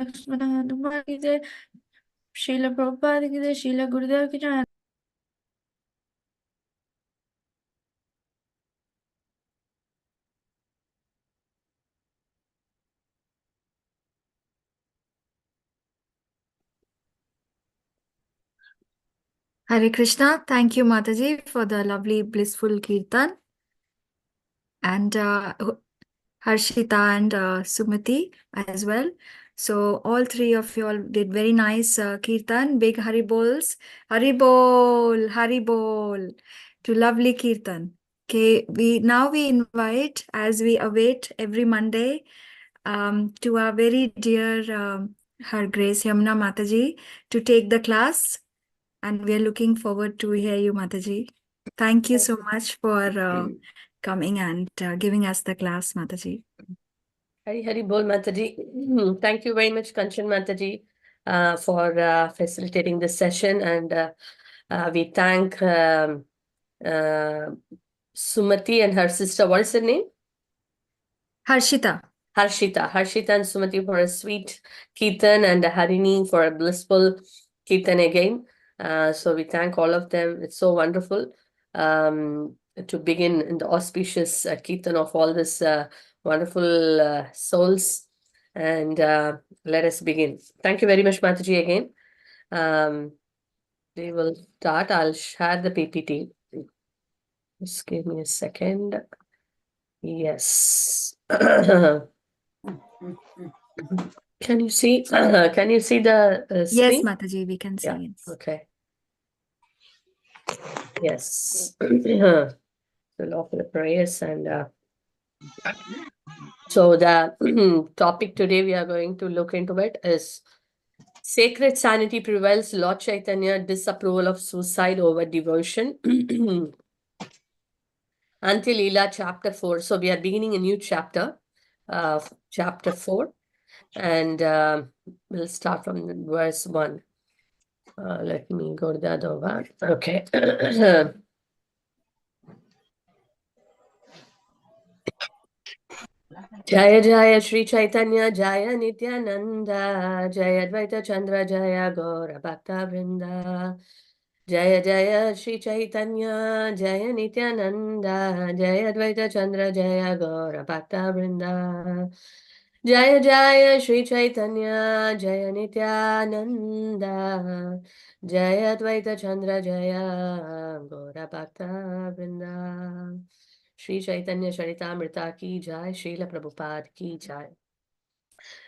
Lakshmana Hanuman ki jai. Srila Prabhupada ki jai. Srila Gurudev ki jai. Hare Krishna. Thank you, Mataji, for the lovely, blissful kirtan. And Harshita and Sumati as well. So all three of you all did very nice kirtan. Big Hari Bols. Hari Bol, Hari Bol. To lovely kirtan. Okay, we invite, as we await every Monday, to our very dear Her Grace Yamuna Mataji to take the class. And we are looking forward to hear you, Mataji. Thank you so much for coming and giving us the class, Mataji. Hari Hari Bol, Mataji. Thank you very much, Kanchan Mataji, for facilitating this session. And we thank Sumati and her sister. What is her name? Harshita. Harshita and Sumati for a sweet kirtan, and Harini for a blissful kirtan again. So we thank all of them. It's so wonderful to begin in the auspicious kirtan of all this wonderful souls. And let us begin. Thank you very much, Mataji, again. We will start. I'll share the PPT. Just give me a second. Yes. Can you see? Can you see the screen? Yes, Mataji, we can see. Yeah. Yes. Okay. Yes. We'll offer the prayers. And so the topic today we are going to look into it is Sacred Sanity Prevails, Lord Chaitanya Disapproval of Suicide Over Devotion. Until Leela, chapter 4. So we are beginning a new chapter, chapter 4. And we'll start from verse 1. Let me go to the other one. Okay. Jaya Jaya Shri Chaitanya Jaya Nityananda Jaya Advaita Chandra Jaya Gaura Bhakta Vrinda Jaya Jaya Shri Chaitanya Jaya Nityananda Jaya Advaita Chandra Jaya Gaura Bhakta Vrinda Jaya Jaya Shri Chaitanya Jaya Nityananda Jaya Advaita Chandra Jaya Gaura Bhakta Vrinda Shri Chaitanya Charitamrita ki jai, Srila Prabhupada ki jai.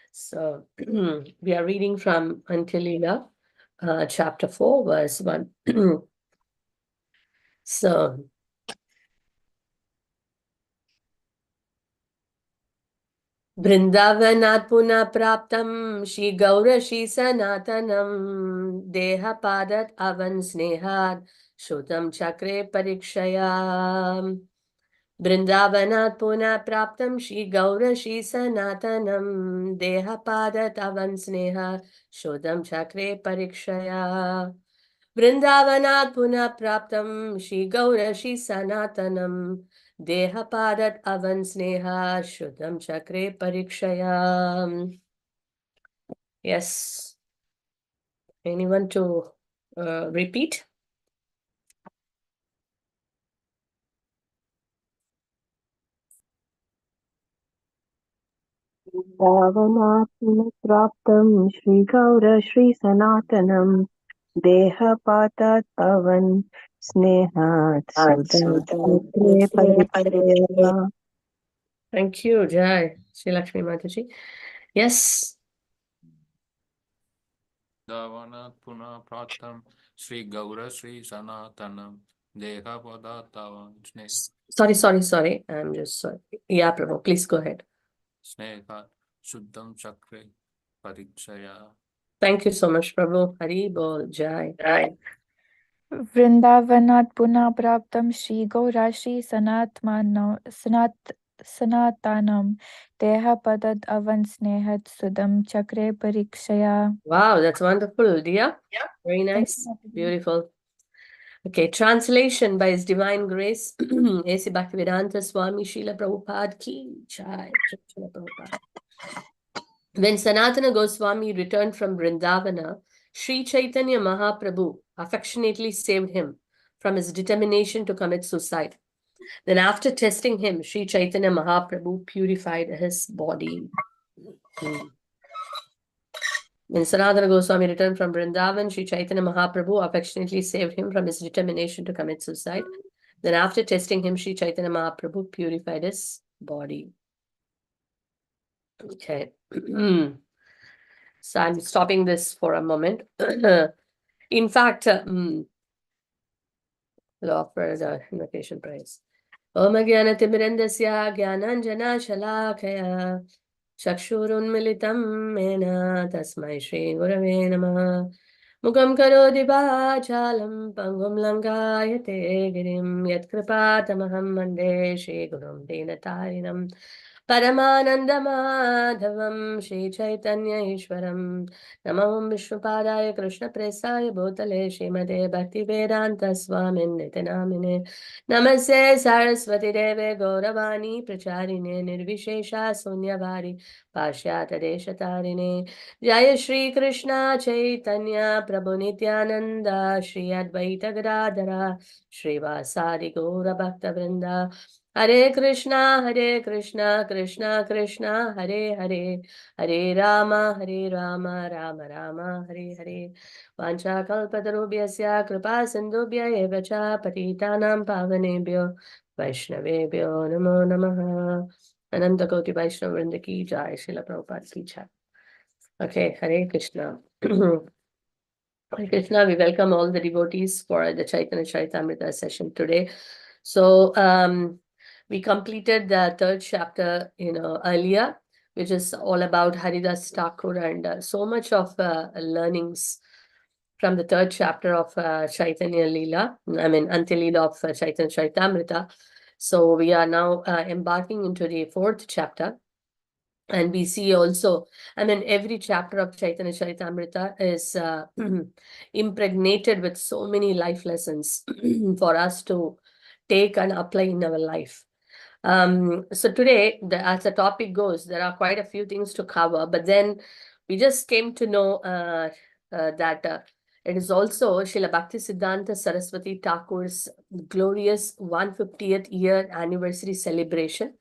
So we are reading from Until Leela, chapter 4, verse 1. So Vrindavanat Puna Praptam Shri Gaura Shri Sanatanam Deha Padat Avan Snehad Shutam Chakre Parikshayam Vrindavanat Puna Praptam Shri Gaura Shri Sanatanam Deha Padat Avan Sneha Shodam Chakre Parikshaya Vrindavanat Puna Praptam Shri Gaura Shri Sanatanam Deha Padat Avan Sneha Shodam Chakre Parikshaya. Yes. Anyone to repeat? Vrindavanatmapram Shri Gaura Shri Sanatanam Dehapatat Avan Snehat Sudam Parikshaya. Thank you, Jai. Shri Lakshmi Mataji. Yes. Davanat Puna Pratam Shri Gaura Shri Sanatanam Deha Padatavan Sorry. I'm just sorry. Yeah, Prabhu, please go ahead. Sneha Shuddham Chakre Parikshaya. Thank you so much, Prabhu. Hari Bol Jai. Vrindavanat Puna Praptam Shri Gaura Shri Sanatanam Deha Padat Avan Snehat Sudam Chakre Parikshaya. Wow, that's wonderful, Dia. Very nice. Beautiful. Okay, translation by His Divine Grace, A.C. Bhaktivedanta Swami Srila Prabhupada ki Jai. Srila Prabhupada. When Sanatana Goswami returned from Vrindavana, Sri Chaitanya Mahaprabhu affectionately saved him from his determination to commit suicide. Then after testing him, Sri Chaitanya Mahaprabhu purified his body. When Sanatana Goswami returned from Vrindavan, Sri Chaitanya Mahaprabhu affectionately saved him from his determination to commit suicide. Then after testing him, Sri Chaitanya Mahaprabhu purified his body. Okay. So I'm stopping this for a moment. In fact, we'll offer the invocation praise. Om Jnana Timirandasya Jnananjana Shalakaya Chakshurunmilitam Mena Tasmai Shri Gurave Namaha Mukam Karoti Vachalam Pangum Langayate Girim Yatkripatamahamam Vande Shri Gurum Dinatarinam Paramanandamadhavam Shri Chaitanya Ishwaram Namam Vishnupadaya Krishna Presaya Bhutale Srimate Bhakti Vedanta Swamin Nitinamine Namaste Saraswati Deve Gauravani Pracharine Nirvishesha Sunyavari Pashyata Deshatarine Jaya Shri Krishna Chaitanya Prabhu Nityananda Shri Advaita Gadadhara Shri Vasari Gaura Bhakta Vrinda Hare Krishna, Krishna Krishna, Hare Hare, Hare Rama, Rama Rama, Hare Hare. Vancha kalpatarubhyasya kripa sindhubhya eva cha patitanam pavanebhyo Vaishnavebhyo namo namaha. Ananta Koti Vaishnava Vrinda ki jai, Srila Prabhupada ki jai. Okay, Hare Krishna. Hare Krishna, we welcome all the devotees for the Chaitanya Charitamrita session today. So, we completed the third chapter, earlier, which is all about Haridas Thakur and so much of learnings from the third chapter of Chaitanya Leela, Antya-Leela of Chaitanya Charitamrita. So we are now embarking into the fourth chapter. And we see also, every chapter of Chaitanya Charitamrita is impregnated with so many life lessons for us to take and apply in our life. So today, as the topic goes, there are quite a few things to cover, but then we just came to know that it is also Srila Bhakti Siddhanta Saraswati Thakur's glorious 150th year anniversary celebration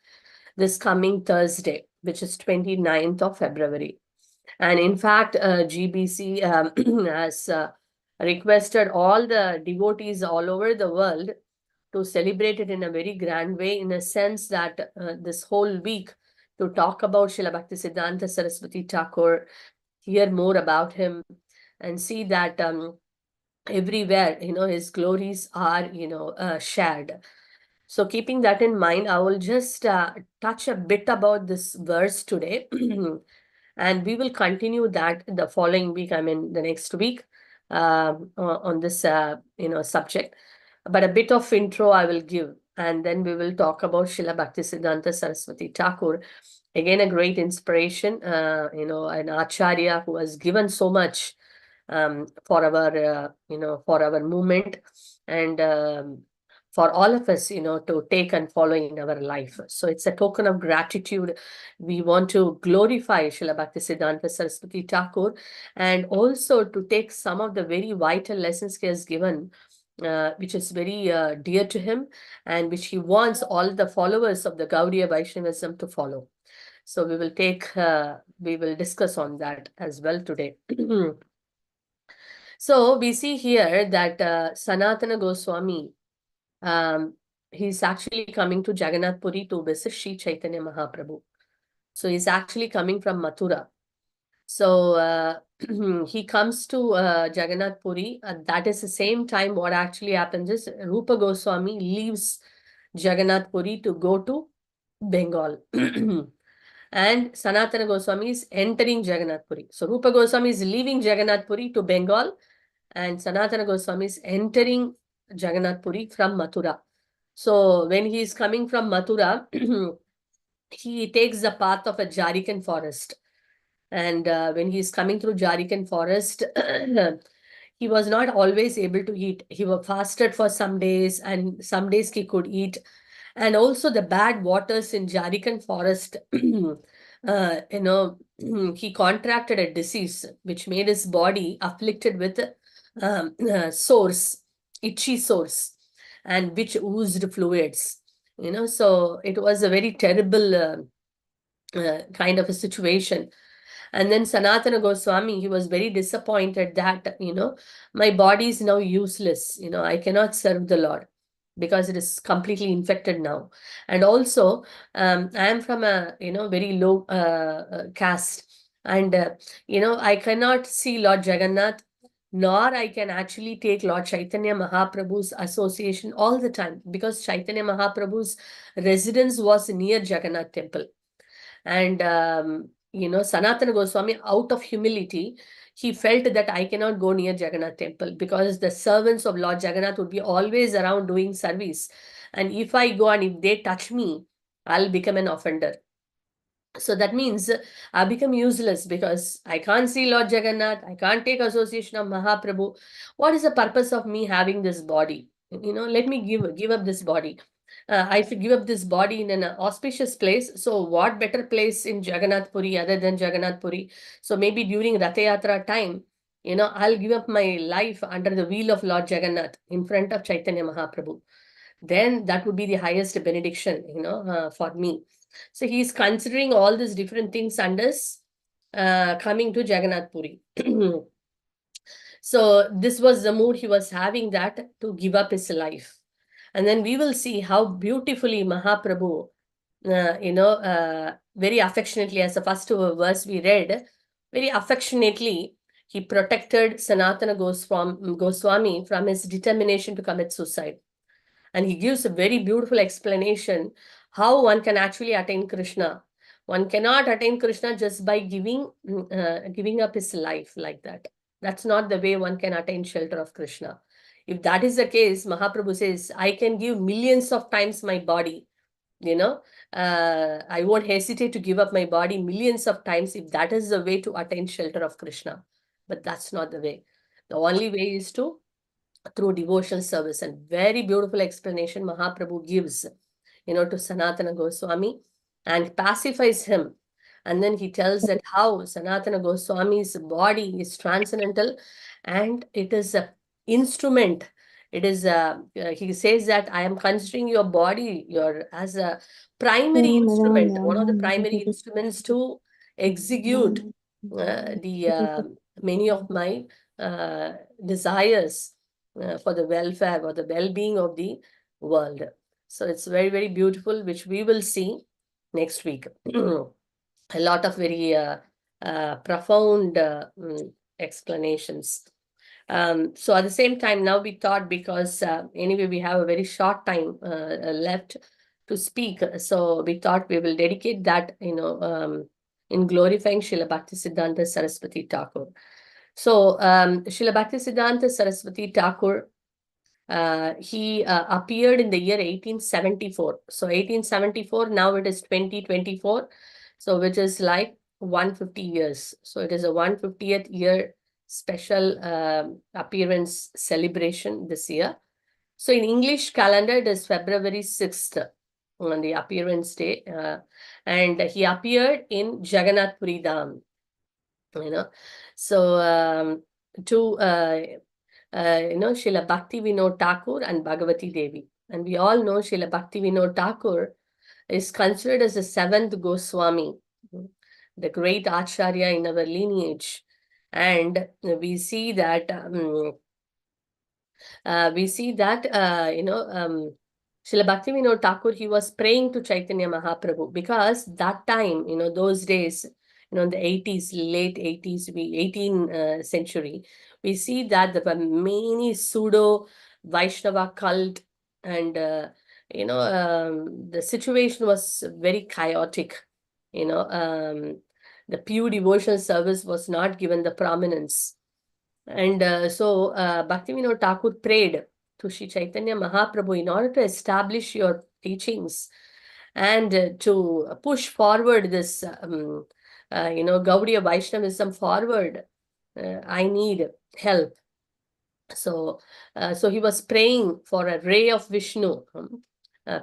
this coming Thursday, which is 29th of February. And in fact, GBC has requested all the devotees all over the world to celebrate it in a very grand way, in a sense that this whole week to talk about Srila Bhakti Siddhanta Saraswati Thakur, hear more about him, and see that everywhere, his glories are, shared. So keeping that in mind, I will just touch a bit about this verse today. And we will continue that the following week, the next week, on this, subject. But a bit of intro I will give, and then we will talk about Srila Bhakti Siddhanta Saraswati Thakur. Again, a great inspiration, an Acharya who has given so much for our, for our movement, and for all of us, to take and follow in our life. So it's a token of gratitude. We want to glorify Srila Bhakti Siddhanta Saraswati Thakur, and also to take some of the very vital lessons he has given, which is very dear to him, and which he wants all the followers of the Gaudiya Vaishnavism to follow. So we will discuss on that as well today. So we see here that Sanatana Goswami, he's actually coming to Jagannath Puri to visit Sri Chaitanya Mahaprabhu. So he's actually coming from Mathura. So he comes to Jagannath Puri. That is the same time what actually happens is Rupa Goswami leaves Jagannath Puri to go to Bengal. And Sanatana Goswami is entering Jagannath Puri. So Rupa Goswami is leaving Jagannath Puri to Bengal, and Sanatana Goswami is entering Jagannath Puri from Mathura. So when he is coming from Mathura, he takes the path of a Jarikan forest. And when he is coming through Jarikan forest, he was not always able to eat. He was fasted for some days, and some days he could eat. And also the bad waters in Jarikan forest he contracted a disease which made his body afflicted with sores, itchy sores, and which oozed fluids. So it was a very terrible kind of a situation. And then Sanatana Goswami, he was very disappointed that, my body is now useless. I cannot serve the Lord because it is completely infected now. And also, I am from a, very low caste. And, I cannot see Lord Jagannath, nor I can actually take Lord Chaitanya Mahaprabhu's association all the time, because Chaitanya Mahaprabhu's residence was near Jagannath temple. And, Sanatana Goswami, out of humility, he felt that I cannot go near Jagannath temple because the servants of Lord Jagannath would be always around doing service. And if I go and if they touch me, I'll become an offender. So that means I become useless because I can't see Lord Jagannath. I can't take association of Mahaprabhu. What is the purpose of me having this body? Let me give up this body. I should give up this body in an auspicious place. So what better place in Jagannath Puri other than Jagannath Puri? So maybe during Ratha Yatra time, I'll give up my life under the wheel of Lord Jagannath in front of Chaitanya Mahaprabhu. Then that would be the highest benediction, for me. So he's considering all these different things and is coming to Jagannath Puri. So this was the mood he was having, that to give up his life. And then we will see how beautifully Mahaprabhu, very affectionately, as the first verse we read, very affectionately, he protected Sanatana Goswami from his determination to commit suicide. And he gives a very beautiful explanation how one can actually attain Krishna. One cannot attain Krishna just by giving up his life like that. That's not the way one can attain shelter of Krishna. If that is the case, Mahaprabhu says, I can give millions of times my body. I won't hesitate to give up my body millions of times if that is the way to attain shelter of Krishna. But that's not the way. The only way is through devotional service. And very beautiful explanation Mahaprabhu gives, to Sanatana Goswami and pacifies him. And then he tells that how Sanatana Goswami's body is transcendental and it is an instrument. It is he says that I am considering your body as a primary instrument, one of the primary instruments to execute the many of my desires for the welfare or the well-being of the world. So it's very, very beautiful, which we will see next week. A lot of very profound explanations. So at the same time, now we thought, because anyway, we have a very short time left to speak. So we thought we will dedicate that, in glorifying Srila Bhakti Siddhanta Saraswati Thakur. So Srila Bhakti Siddhanta Saraswati Thakur, he appeared in the year 1874. So 1874, now it is 2024. So which is like 150 years. So it is a 150th year special appearance celebration this year. So in English calendar, it is February 6th on the appearance day. And he appeared in Jagannath Puri Dham. So to Srila Bhakti Vinod Thakur and Bhagavati Devi. And we all know Srila Bhakti Vinod Thakur is considered as the seventh Goswami, the great Acharya in our lineage. And we see that Srila Bhakti Vinod Thakur, he was praying to Chaitanya Mahaprabhu, because that time, those days, in the 80s, late 80s, 18th century, we see that there were many pseudo Vaishnava cult, and the situation was very chaotic. The pure devotional service was not given the prominence. And so Bhakti Vinod Thakur prayed to Sri Chaitanya Mahaprabhu in order to establish your teachings and to push forward this, Gaudiya Vaishnavism forward. I need help. So he was praying for a ray of Vishnu.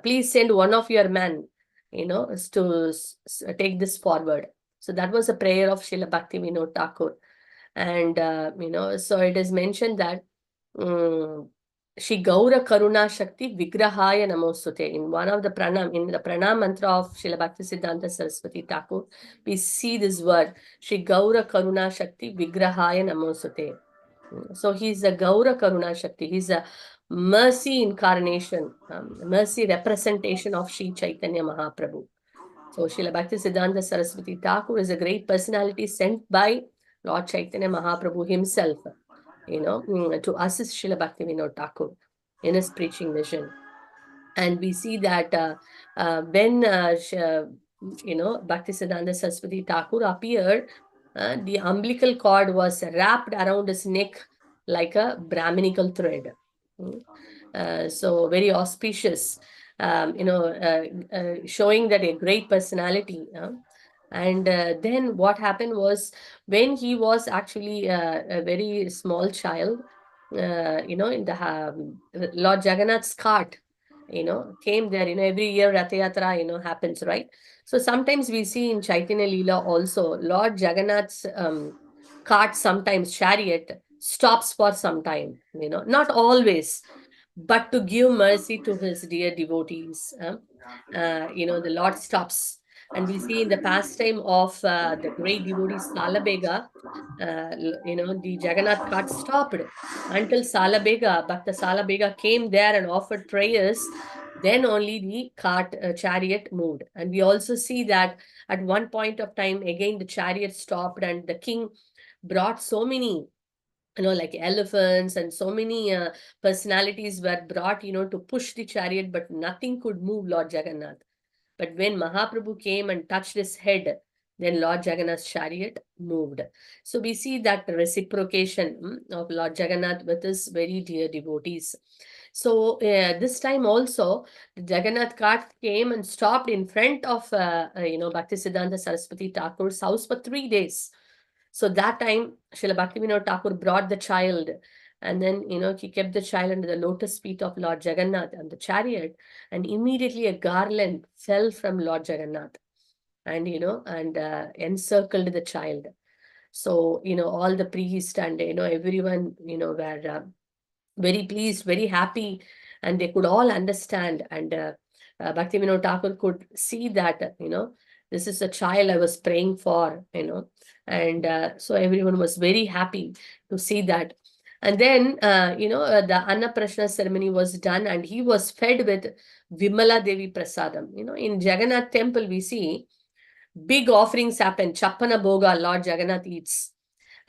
Please send one of your men to take this forward. So that was a prayer of Srila Bhakti Vinod Thakur. And, so it is mentioned that Shri Gaura Karuna Shakti Vigrahaya Namosute. In one of the pranam, in the pranam mantra of Srila Bhakti Siddhanta Saraswati Thakur, we see this word, Shri Gaura Karuna Shakti Vigrahaya Namosute. So he's a Gaura Karuna Shakti. He's a mercy incarnation, mercy representation of Sri Chaitanya Mahaprabhu. So Srila Bhakti Siddhanta Saraswati Thakur is a great personality sent by Lord Chaitanya Mahaprabhu himself, to assist Srila Bhakti Vinod Thakur in his preaching mission. And we see that when Bhakti Siddhanta Saraswati Thakur appeared, the umbilical cord was wrapped around his neck like a Brahminical thread. So very auspicious, showing that a great personality. And then what happened was, when he was actually a very small child, in the Lord Jagannath's cart, came there. Every year Ratha Yatra, happens, right? So sometimes we see in Chaitanya Leela also, Lord Jagannath's cart, sometimes chariot, stops for some time, not always, but to give mercy to his dear devotees. The Lord stops. And we see in the pastime of the great devotee Salabega, the Jagannath cart stopped until Salabega, Bhakta Salabega came there and offered prayers. Then only the cart chariot moved. And we also see that at one point of time, again, the chariot stopped and the king brought so many, like elephants, and so many personalities were brought, to push the chariot, but nothing could move Lord Jagannath. But when Mahaprabhu came and touched his head, then Lord Jagannath's chariot moved. So we see that reciprocation of Lord Jagannath with his very dear devotees. So this time also, the Jagannath cart came and stopped in front of, Bhaktisiddhanta Saraswati Thakur's house for 3 days. So that time, Srila Bhaktivinoda Thakur brought the child, and then, he kept the child under the lotus feet of Lord Jagannath and the chariot, and immediately a garland fell from Lord Jagannath and, encircled the child. So, all the priests and, everyone, were very pleased, very happy, and they could all understand. And Bhaktivinoda Thakur could see that, this is a child I was praying for, and so everyone was very happy to see that. And then, the Annaprashna ceremony was done, and he was fed with Vimala Devi Prasadam. In Jagannath temple, we see big offerings happen. Chappana Bhoga, Lord Jagannath eats.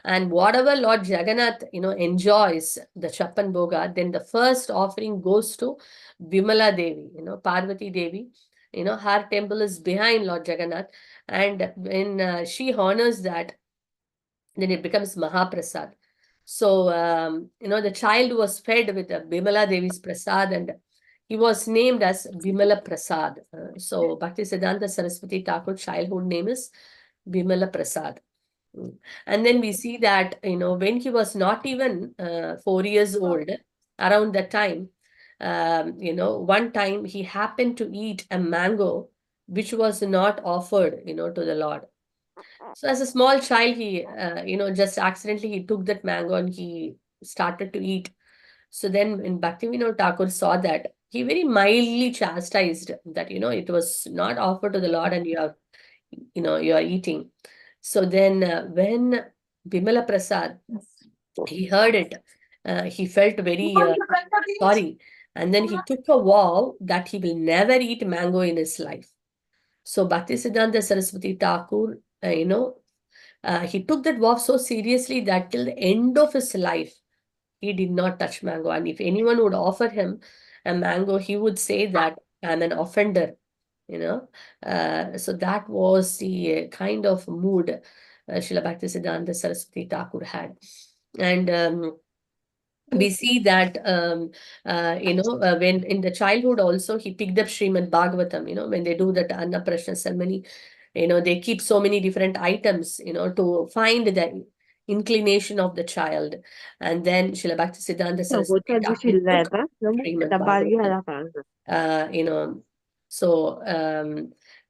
And whatever Lord Jagannath, enjoys, the Chappan Bhoga, then the first offering goes to Vimala Devi, Parvati Devi. Her temple is behind Lord Jagannath. And when she honors that, then it becomes Mahaprasad. So, the child was fed with Vimala Devi's Prasad, and he was named as Vimala Prasad. So, Bhakti Siddhanta Saraswati Thakur childhood name is Vimala Prasad. And then we see that, when he was not even 4 years old, around that time, one time he happened to eat a mango, which was not offered, to the Lord. So as a small child, he, just accidentally he took that mango and he started to eat. So then when Bhaktivinoda Thakur saw that, he very mildly chastised that, it was not offered to the Lord and you are eating. So then when Bimala Prasad, he heard it, he felt very sorry. And then he took a vow that he will never eat mango in his life. So Bhaktisiddhanta Saraswati Thakur, he took that vow so seriously that till the end of his life, he did not touch mango. And if anyone would offer him a mango, he would say that I'm an offender. So that was the kind of mood Srila Bhaktisiddhanta Saraswati Thakur had. And we see that, when in the childhood also, he picked up Srimad Bhagavatam, when they do that Annaprashna ceremony, they keep so many different items, to find the inclination of the child. And then Srila Bhaktisiddhanta Saraswati Thakur took Srimad Bhagavatam. So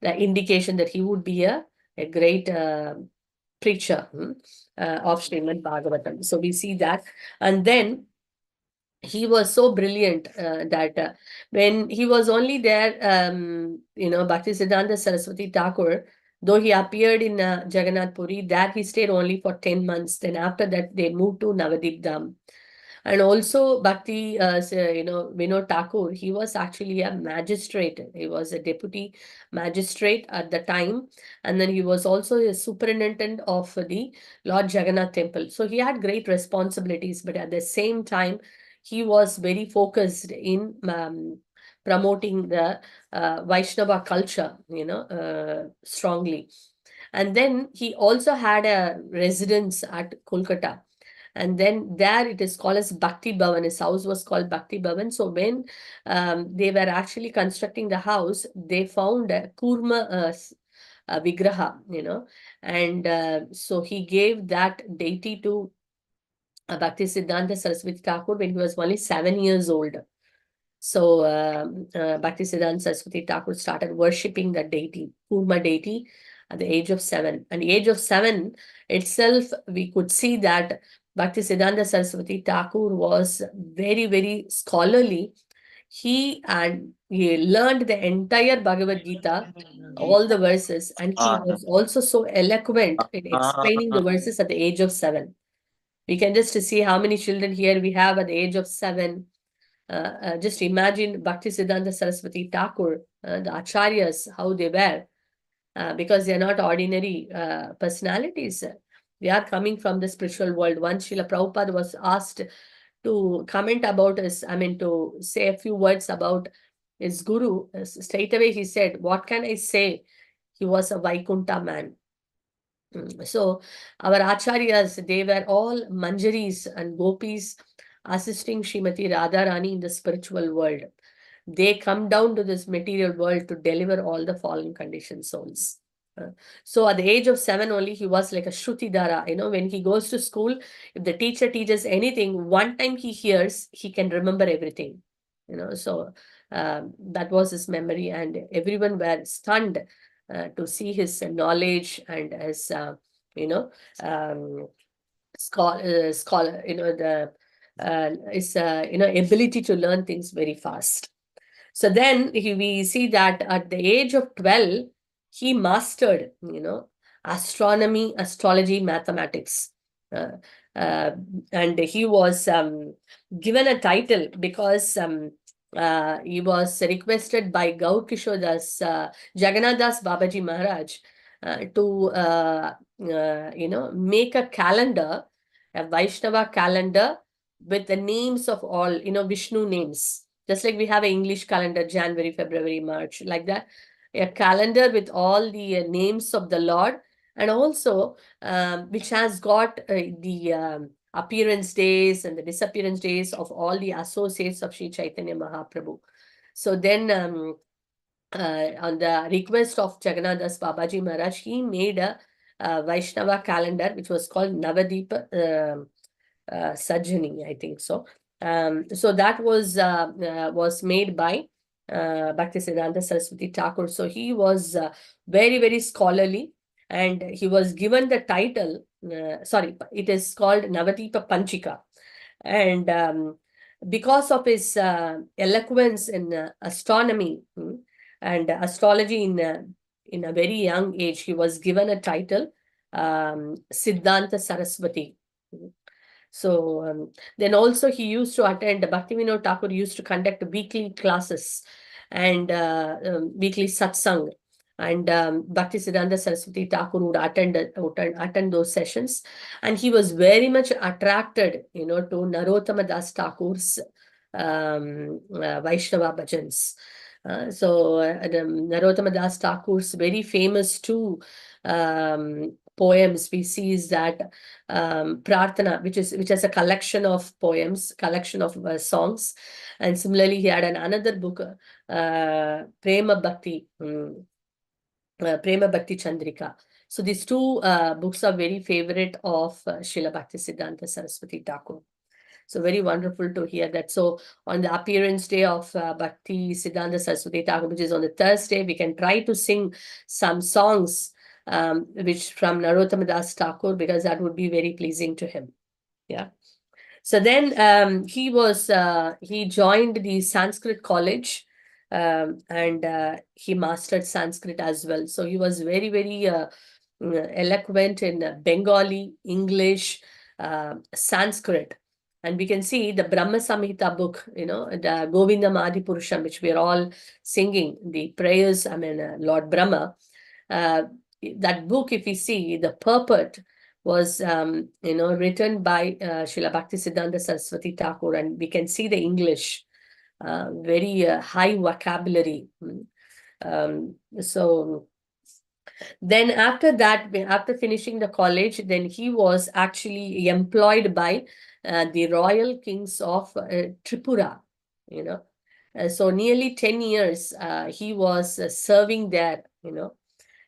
the indication that he would be a great preacher of Srimad Bhagavatam. So we see that. And then he was so brilliant that when he was only there, Bhakti Siddhanta Saraswati Thakur, though he appeared in Jagannath Puri, there he stayed only for 10 months. Then after that, they moved to Navadip Dham. And also Bhakti, Vinod Thakur, he was actually a magistrate. He was a deputy magistrate at the time. And then he was also a superintendent of the Lord Jagannath temple. So he had great responsibilities, but at the same time, he was very focused in promoting the Vaishnava culture, strongly. And then he also had a residence at Kolkata. And then there it is called as Bhakti Bhavan. His house was called Bhakti Bhavan. So when they were actually constructing the house, they found a Kurma Vigraha, and so he gave that deity to Bhakti Siddhanta Saraswati Thakur when he was only 7 years old. So Bhakti Siddhanta Saraswati Thakur started worshipping the deity, Kurma deity, at the age of 7. At the age of 7 itself, we could see that Bhakti Siddhanta Saraswati Thakur was very, very scholarly. He learned the entire Bhagavad Gita, all the verses, and he was also so eloquent in explaining the verses at the age of 7. We can just see how many children here we have at the age of 7. Just imagine Bhakti Siddhanta Saraswati Thakur, the acharyas, how they were, because they are not ordinary personalities. They are coming from the spiritual world. Once Srila Prabhupada was asked to comment about to say a few words about his guru. Straight away he said, what can I say? He was a Vaikuntha man. So our acharyas, they were all manjaris and gopis assisting Srimati Radharani in the spiritual world. They come down to this material world to deliver all the fallen conditioned souls. So at the age of 7 only, he was like a Shrutidara. When he goes to school, if the teacher teaches anything, one time he hears, he can remember everything. So that was his memory, and everyone were stunned to see his knowledge and his, scholar, his, ability to learn things very fast. So then we see that at the age of 12, he mastered, astronomy, astrology, mathematics. And he was given a title because he was requested by Gaur Kishore Das, Jagannath Das Babaji Maharaj to, make a calendar, a Vaishnava calendar with the names of all, Vishnu names. Just like we have an English calendar, January, February, March, like that. A calendar with all the names of the Lord, and also which has got the appearance days and the disappearance days of all the associates of Sri Chaitanya Mahaprabhu. So then on the request of Jagannath Das Babaji Maharaj, he made a Vaishnava calendar which was called Navadeepa Sajjani, I think so. So that was made by Bhakti Siddhanta Saraswati Thakur. So he was very, very scholarly, and he was given the title, it is called Navadeepa Panchika. And because of his eloquence in astronomy and astrology in a very young age, he was given a title, Siddhanta Saraswati. So then also he used to attend, Bhaktivinoda Thakur used to conduct weekly classes and weekly satsang. And Bhakti Siddhanta Saraswati Thakur would attend those sessions. And he was very much attracted, to Narottama Das Thakur's Vaishnava bhajans. So Narottama Das Thakur's very famous two poems we see is that Prarthana, which is a collection of poems, collection of songs. And similarly, he had another book, Prema Bhakti Chandrika. So these two books are very favorite of Srila Bhakti Siddhanta Saraswati Thakur. So very wonderful to hear that. So on the appearance day of Bhakti Siddhanta Saraswati Thakur, which is on the Thursday, we can try to sing some songs which from Narottama Das Thakur, because that would be very pleasing to him. Yeah. So then he joined the Sanskrit college, and he mastered Sanskrit as well. So he was very, very eloquent in Bengali, English, Sanskrit. And we can see the Brahma Samhita book, the Govindam Adi Purusham, which we are all singing, the prayers, Lord Brahma. That book, if we see, the purport was, written by Srila Bhakti Siddhanta Saraswati Thakur, and we can see the English, very high vocabulary. So then after that, after finishing the college, then he was actually employed by the royal kings of Tripura, so nearly 10 years he was serving there,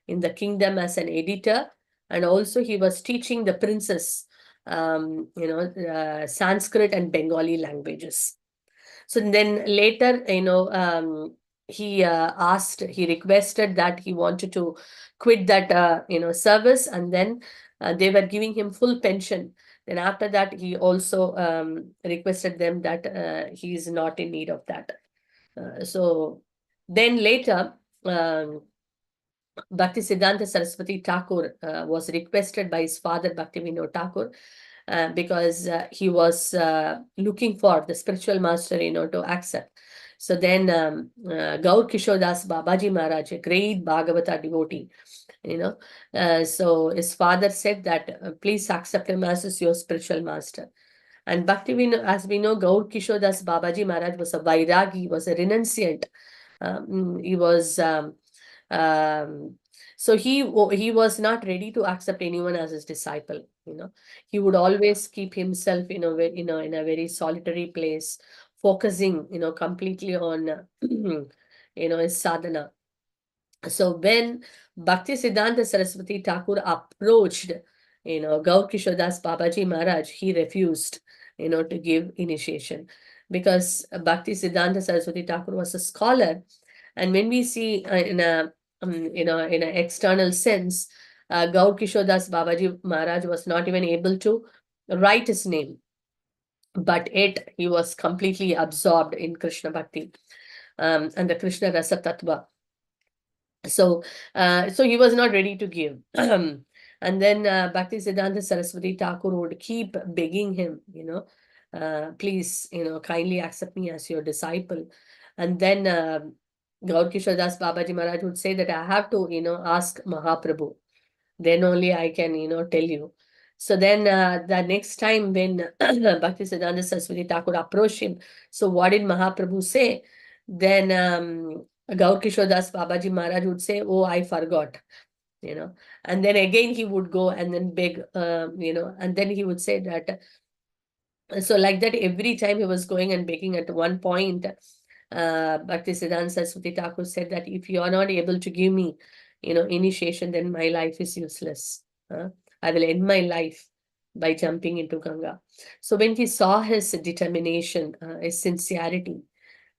in the kingdom as an editor, and also he was teaching the princess, Sanskrit and Bengali languages. So then later, he requested that he wanted to quit that, service, and then they were giving him full pension. Then after that, he also requested them that he is not in need of that. So then later, Bhakti Siddhanta Saraswati Thakur was requested by his father, Bhakti Vinod Thakur, because he was looking for the spiritual master, to accept. So then Gaur Kishore Das Babaji Maharaj, a great Bhagavata devotee, so his father said that please accept him as your spiritual master. And Bhakti Vinod, as we know, Gaur Kishore Das Babaji Maharaj was a Vairagi, was a renunciant. He was so he was not ready to accept anyone as his disciple. He would always keep himself in a very solitary place, focusing completely on his sadhana. So when Bhakti Siddhanta Saraswati Thakur approached Gaur Kishore Das Babaji Maharaj, he refused to give initiation, because Bhakti Siddhanta Saraswati Thakur was a scholar. And when we see in an external sense, Gaur Kishore Das Babaji Maharaj was not even able to write his name, but yet he was completely absorbed in Krishna Bhakti and the Krishna Rasa Tattva. So he was not ready to give. And then Bhakti Siddhanta Saraswati Thakur would keep begging him, please, kindly accept me as your disciple. And then Gaur Kishore Das Babaji Maharaj would say that I have to, ask Mahaprabhu. Then only I can, tell you. So then the next time when Bhakti Siddhanta Saraswati Thakur approached him, so what did Mahaprabhu say? Then Gaur Kishore Das Babaji Maharaj would say, oh, I forgot, and then again he would go and then beg, and then he would say that. So like that, every time he was going and begging, at one point, Bhakti Siddhanta Saraswati Thakur said that if you are not able to give me, initiation, then my life is useless. I will end my life by jumping into Ganga. So when he saw his determination, his sincerity,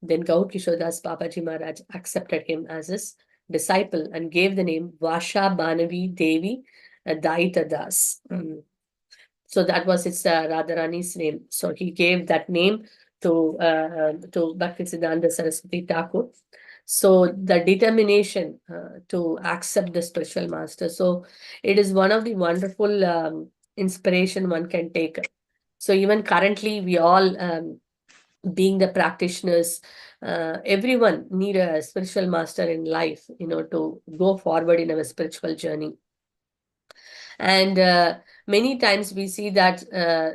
then Gaur Kishore Das Babaji Maharaj accepted him as his disciple and gave the name Vasha Banavi Devi Daita Das. So that was his Radharani's name. So he gave that name to Bhakti Siddhanta Saraswati Thakur. So the determination to accept the spiritual master. So it is one of the wonderful inspiration one can take. So even currently, we all, being the practitioners, everyone need a spiritual master in life, to go forward in our spiritual journey. And many times we see that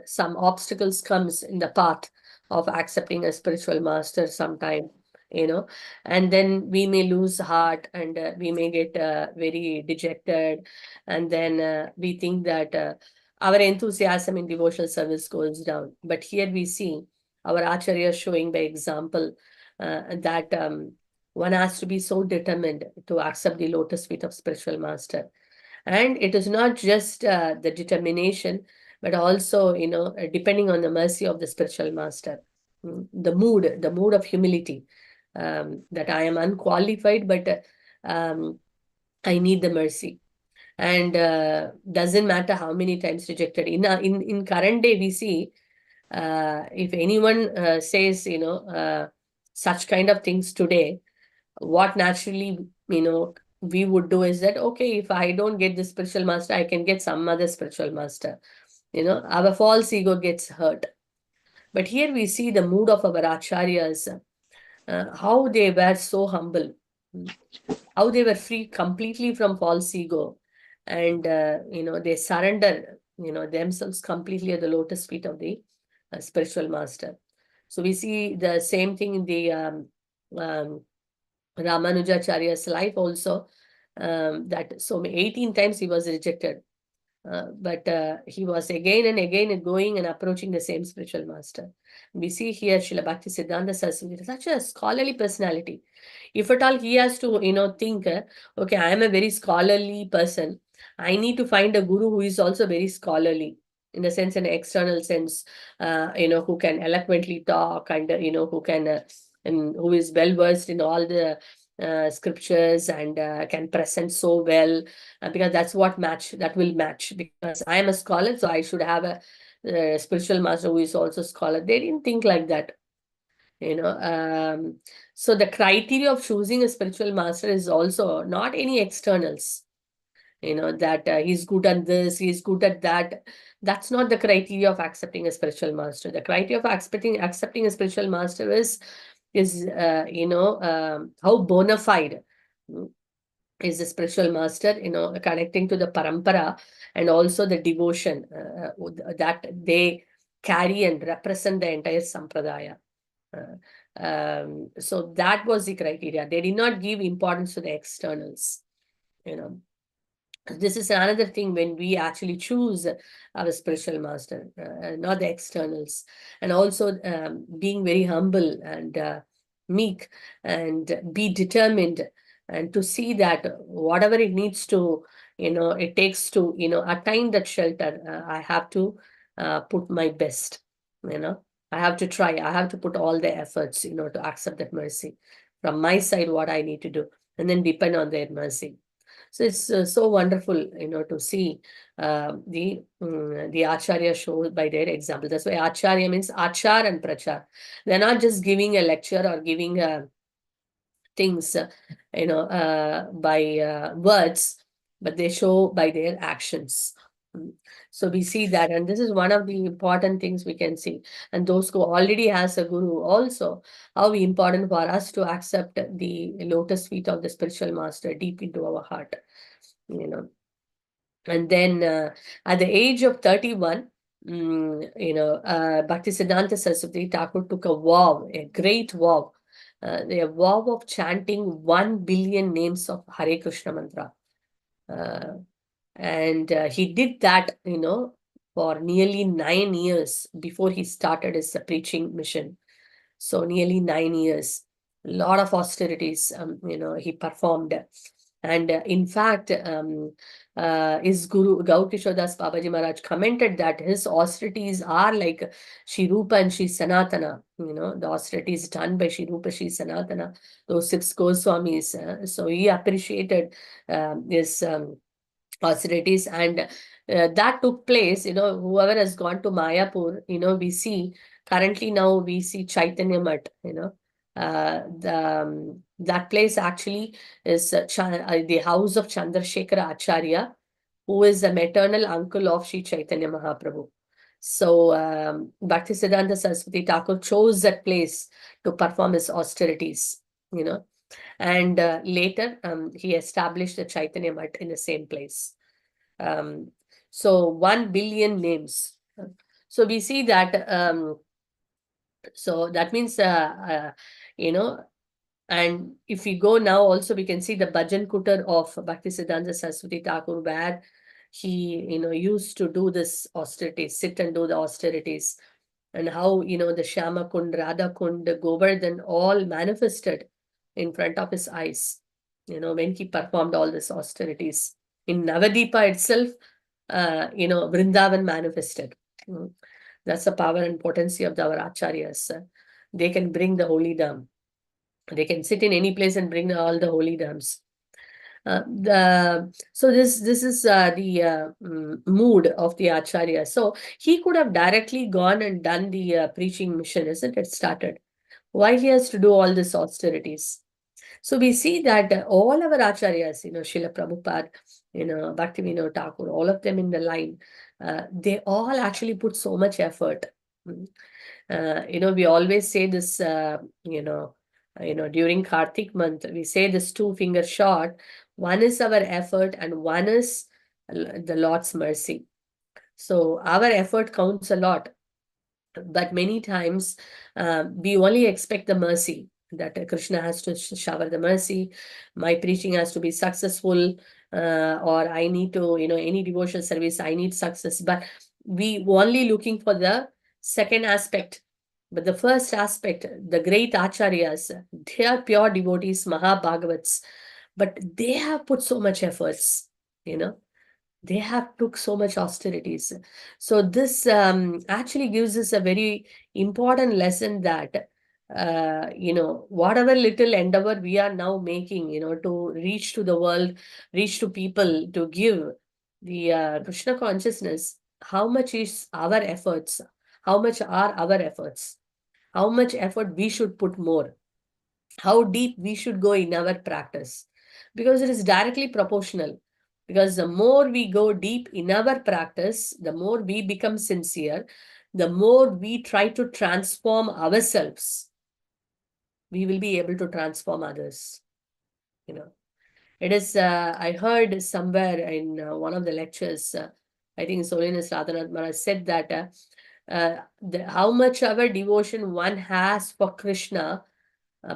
some obstacles comes in the path of accepting a spiritual master sometime, and then we may lose heart, and we may get very dejected, and then we think that our enthusiasm in devotional service goes down. But here we see our Acharya showing by example that one has to be so determined to accept the lotus feet of spiritual master. And it is not just the determination, but also, depending on the mercy of the spiritual master, the mood of humility, that I am unqualified, but I need the mercy. And doesn't matter how many times rejected. In current day, we see, if anyone says, such kind of things today, what naturally, we would do is that, okay, if I don't get the spiritual master, I can get some other spiritual master. Our false ego gets hurt. But here we see the mood of our acharyas, how they were so humble, how they were free completely from false ego, and they surrender themselves completely at the lotus feet of the spiritual master. So we see the same thing in the Ramanujacharya's life also, that so 18 times he was rejected, but he was again and again going and approaching the same spiritual master. We see here Srila Bhakti Siddhanta Saraswati, such a scholarly personality. If at all he has to, think, okay, I am a very scholarly person, I need to find a guru who is also very scholarly, in the sense, an external sense, who can eloquently talk, and, who can, and who is well versed in all the scriptures, and can present so well, because that will match, because I am a scholar, so I should have a spiritual master who is also scholar. They didn't think like that. So the criteria of choosing a spiritual master is also not any externals, that he's good at this, he's good at that. That's not the criteria of accepting a spiritual master. The criteria of accepting a spiritual master is how bona fide is the spiritual master, connecting to the parampara, and also the devotion that they carry and represent the entire sampradaya. So that was the criteria. They did not give importance to the externals. This is another thing when we actually choose our spiritual master, not the externals. And also being very humble and meek, and be determined, and to see that whatever it needs to, it takes to, attain that shelter, I have to put my best, I have to try, I have to put all the efforts, to accept that mercy. From my side, what I need to do, and then depend on their mercy. So it's so wonderful, to see the acharya show by their example. That's why acharya means achar and prachar. They're not just giving a lecture or giving things, by words, but they show by their actions. So we see that, and this is one of the important things we can see. And those who already has a guru also, how important for us to accept the lotus feet of the spiritual master deep into our heart, And then at the age of 31, Bhakti Siddhanta Saraswati Thakur took a vow, a great vow, the vow of chanting 1 billion names of Hare Krishna mantra. And he did that, for nearly 9 years before he started his preaching mission. So nearly 9 years, a lot of austerities, he performed. And in fact, his guru Gaur Kishore Das Babaji Maharaj commented that his austerities are like Shri Rupa and Shri Sanatana, the austerities done by Shri Rupa, Shri Sanatana, those 6 Goswamis. So he appreciated his austerities, and that took place, whoever has gone to Mayapur, we see currently now we see Chaitanya Mat, that place actually is the house of Chandrasekhara Acharya, who is the maternal uncle of Sri Chaitanya Mahaprabhu. So Bhakti Siddhanta Saraswati Thakur chose that place to perform his austerities, and later he established the Chaitanya Mat in the same place. So 1 billion names. So we see that, so that means, and if we go now also, we can see the Bhajan Kutar of Bhakti Siddhanta Saraswati Thakur, where he, used to do this austerities, sit and do the austerities, and how, the Shama Kund, Radha Kund, Govardhan all manifested in front of his eyes, when he performed all these austerities. In Navadipa itself, Vrindavan manifested. That's the power and potency of our acharyas. They can bring the holy dham. They can sit in any place and bring all the holy dhams. So this is the mood of the acharya. So he could have directly gone and done the preaching mission, isn't it? Started. Why he has to do all these austerities? So we see that all our acharyas, Srila Prabhupada, Bhakti Thakur, all of them in the line, they all actually put so much effort. We always say this, during Kartik month, we say this 2-finger shot. One is our effort and one is the Lord's mercy. So our effort counts a lot, but many times we only expect the mercy, that Krishna has to shower the mercy, my preaching has to be successful, or I need to, any devotional service, I need success. But we only looking for the second aspect. But the first aspect, the great acharyas, they are pure devotees, Mahabhagavats, but they have put so much efforts, they have took so much austerities. So this actually gives us a very important lesson that, whatever little endeavor we are now making, to reach to the world, reach to people, to give the Krishna consciousness, how much is our efforts? How much are our efforts? How much effort we should put more? How deep we should go in our practice? Because it is directly proportional. Because the more we go deep in our practice, the more we become sincere, the more we try to transform ourselves, we will be able to transform others. It is, I heard somewhere in one of the lectures, I think Holiness Radhanath Maharaj said that how much our devotion one has for Krishna,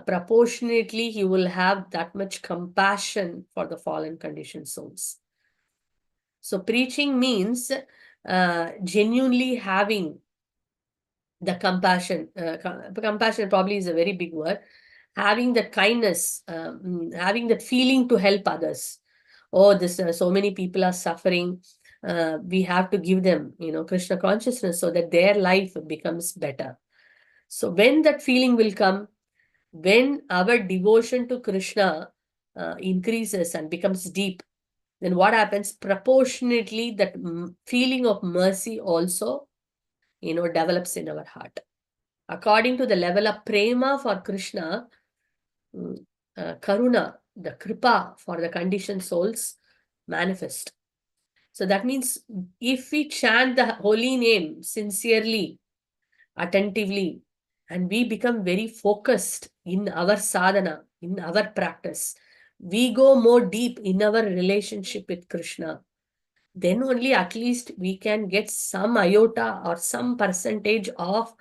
proportionately he will have that much compassion for the fallen conditioned souls. So preaching means genuinely having the compassion. Compassion probably is a very big word. Having the kindness, having that feeling to help others. Oh, this so many people are suffering. We have to give them, Krishna consciousness so that their life becomes better. So when that feeling will come, when our devotion to Krishna increases and becomes deep, then what happens? Proportionately, that feeling of mercy also, develops in our heart. According to the level of prema for Krishna, karuna, the kripa for the conditioned souls, manifest. So that means if we chant the holy name sincerely, attentively, and we become very focused in our sadhana, in our practice, we go more deep in our relationship with Krishna, then only at least we can get some iota or some percentage of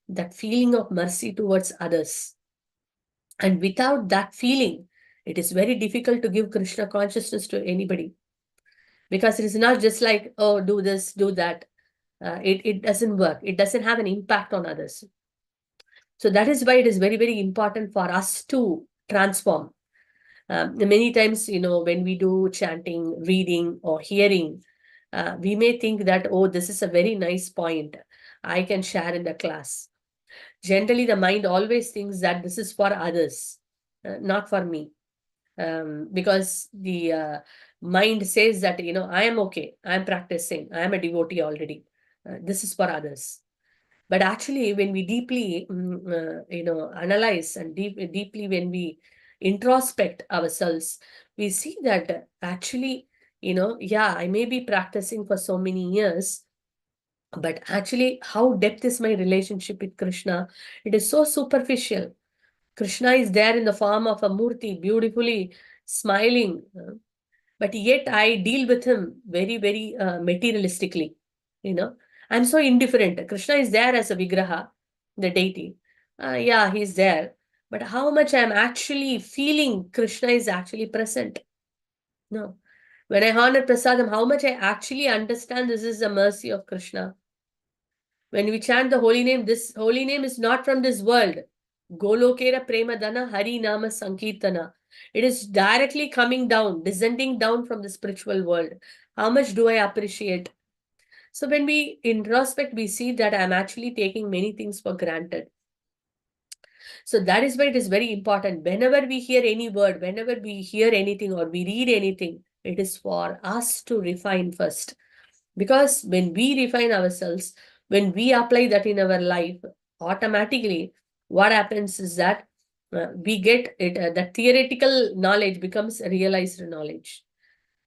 that feeling of mercy towards others. And without that feeling, it is very difficult to give Krishna consciousness to anybody. Because it is not just like, oh, do this, do that. It doesn't work. It doesn't have an impact on others. So that is why it is very, very important for us to transform. Many times, when we do chanting, reading, or hearing, we may think that, oh, this is a very nice point I can share in the class. Generally, the mind always thinks that this is for others, not for me. Because the mind says that, I am okay, I am practicing, I am a devotee already. This is for others. But actually, when we deeply, analyze and deeply when we introspect ourselves, we see that actually, yeah, I may be practicing for so many years, but actually, how depth is my relationship with Krishna? It is so superficial. Krishna is there in the form of a murti, beautifully smiling, but yet I deal with him very, very materialistically. I'm so indifferent. Krishna is there as a vigraha, the deity. Yeah, he's there. But how much I'm actually feeling Krishna is actually present? No. When I honor prasadam, how much I actually understand this is the mercy of Krishna? When we chant the holy name, this holy name is not from this world. Golokera Premadana Hari Nama Sankirtana. It is directly coming down, descending down from the spiritual world. How much do I appreciate? So when we introspect, we see that I'm actually taking many things for granted. So that is why it is very important. Whenever we hear any word, whenever we hear anything or we read anything, it is for us to refine first. Because when we refine ourselves, when we apply that in our life, automatically what happens is that we get it, the theoretical knowledge becomes realized knowledge.